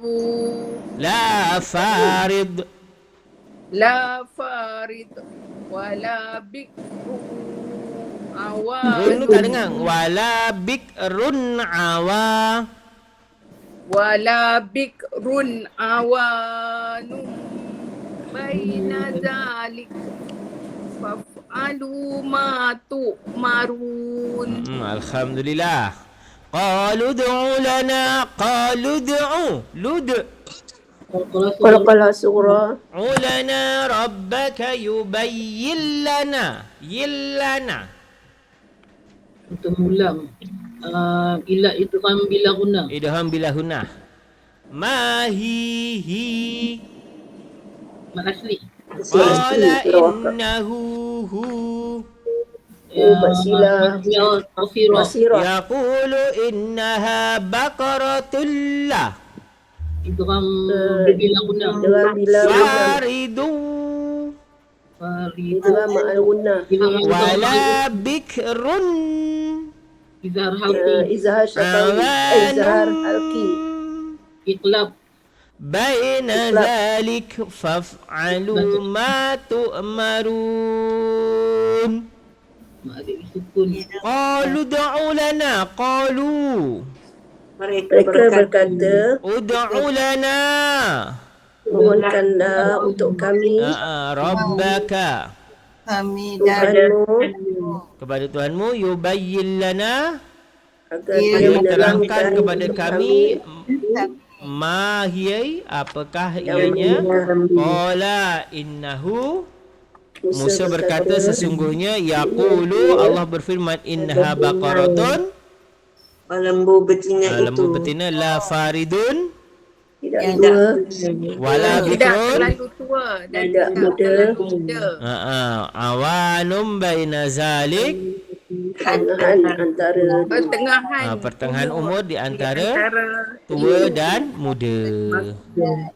S6: wala bikrun
S1: Run tak dengar. Wala bikrun awanum baina dzalik faf'alu ma tu'marun. Alhamdulillah. Qalu ud'u lana.
S2: Qalqala surah.
S1: Ulana rabbaka yubayyin lana. Yillana.
S4: Untuk mulam. Ila idgham bila guna.
S1: Idgham bila guna. Mahi.
S4: Mak asli.
S1: Qala innahu
S2: Basila.
S1: yaqulu innaha baqaratul la
S4: Idgham bila guna.
S1: faridu
S2: Idgham ma'al guna.
S1: wala bikrun
S4: Izhar halqi.
S2: Izhar syafawi. Izhar halqi.
S4: Iqlab.
S1: baina dhalik faf'alu ma tu'marun.
S4: Mak ada sukun.
S1: Qalu ud'u lana.
S5: Mereka berkata,
S1: Ud'u lana.
S2: Mohonkanlah untuk kami
S1: Rabbaka,
S3: kami dan
S2: Tuhanmu
S1: kepada Tuhanmu, yubayyin lana,
S2: agar dia
S1: dia terangkan
S2: menerangkan
S1: kepada
S2: untuk
S1: kami ma hiya, apakah ianya. Qala innahu, Musa berkata sesungguhnya, yaqulu, Allah berfirman, innaha baqaratun,
S5: lembu betina
S1: lembu
S5: itu
S1: betina, la faridun
S2: tidak tua,
S1: wala
S6: Tidak
S1: bikrun,
S6: terlalu tua dan
S2: tidak muda,
S6: terlalu muda.
S1: awanum baina zalik,
S2: pertengahan antara
S6: Pertengahan
S1: umur di antara
S6: antara
S1: tua dan muda.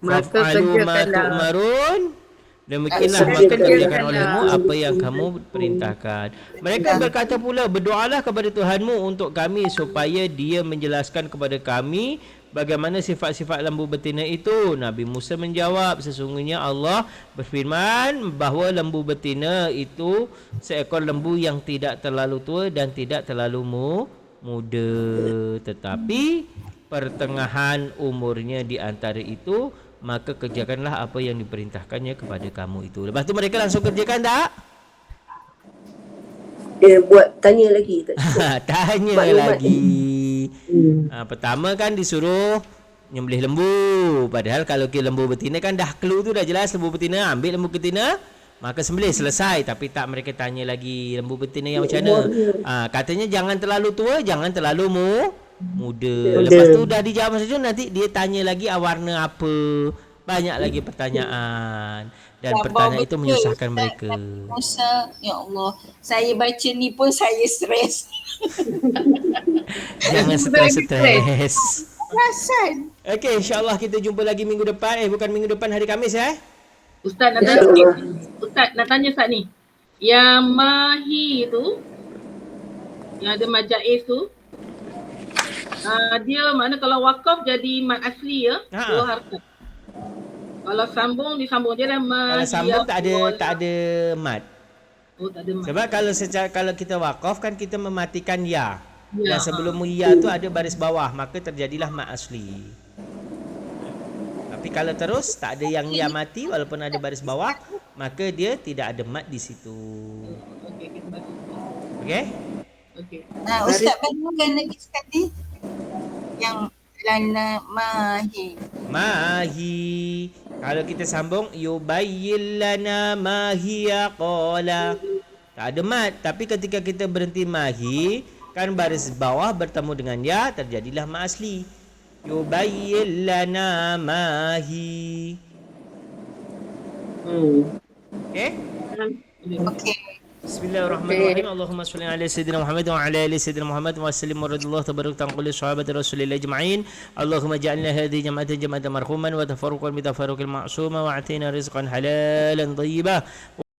S6: maka
S1: Faf'alu ma
S6: kerjakanlah.
S1: tu'marun, demikianlah
S2: Kerjakanlah.
S1: maka kerjakan olehmu apa yang kamu perintahkan. Mereka berkata pula, berdoalah kepada Tuhanmu untuk kami supaya dia menjelaskan kepada kami bagaimana sifat-sifat lembu betina itu. Nabi Musa menjawab, sesungguhnya Allah berfirman bahawa lembu betina itu seekor lembu yang tidak terlalu tua dan tidak terlalu muda, tetapi pertengahan umurnya di antara itu, maka kerjakanlah apa yang diperintahkannya kepada kamu itu. Lepas tu mereka langsung kerjakan tak?
S2: dia buat tanya lagi tak cukup.
S1: Tanya
S2: Maklumat.
S1: lagi. Pertama kan disuruh nyembelih lembu. Padahal kalau lembu betina kan dah clue tu dah jelas lembu betina, ambil lembu betina, maka sembelih, selesai. Tapi tak, mereka tanya lagi lembu betina yang macam mana. Katanya jangan terlalu tua, jangan terlalu muda. Lepas tu dah dijawab masa tu, nanti dia tanya lagi warna apa. Banyak lagi pertanyaan. Dan pertanyaan itu menyusahkan mereka.
S3: Musa, ya Allah, saya baca ni pun saya stres.
S1: Jangan stres-stres.
S3: Perasan.
S1: Okey, insyaAllah kita jumpa lagi minggu depan. Bukan minggu depan, hari Khamis
S4: Ustaz nak tanya Ustaz nak tanya Ustaz ni. Yang mahi tu, yang ada mad jaiz tu, dia mana kalau wakaf jadi mad asli ya, dua harakat. Kalau sambung disambung je lah
S1: Kalau sambung tak ada mat.
S4: Oh, tak ada mad.
S1: Sebab kalau kita wakaf kan kita mematikan ya. Dan sebelum ya tu ada baris bawah, maka terjadilah mat asli. Tapi kalau terus tak ada yang ya mati walaupun ada baris bawah, maka dia tidak ada mat di situ. Okey?
S4: Okey.
S3: Ustaz bayangkan lagi sekali yang lana mahi. Kalau kita sambung yubayyin lana ma hiya qala. Tak ada mat, tapi ketika kita berhenti mahi, kan baris bawah bertemu dengan ya, terjadilah mat asli. Yubayyin lana ma hi. Okey? Okey.
S1: Bismillahirrahmanirrahim. Allahumma salli ala sayyidina Muhammad wa ala ali sayyidina Muhammad wa sallim radhiyallahu tabaraka ta'ala sahabati Rasulillah ajma'in. Allahumma ja'alna hadhihi jama'atan marhuman wa tafarruqan bi tafarruqil ma'suma wa atina rizqan halalan tayyiban.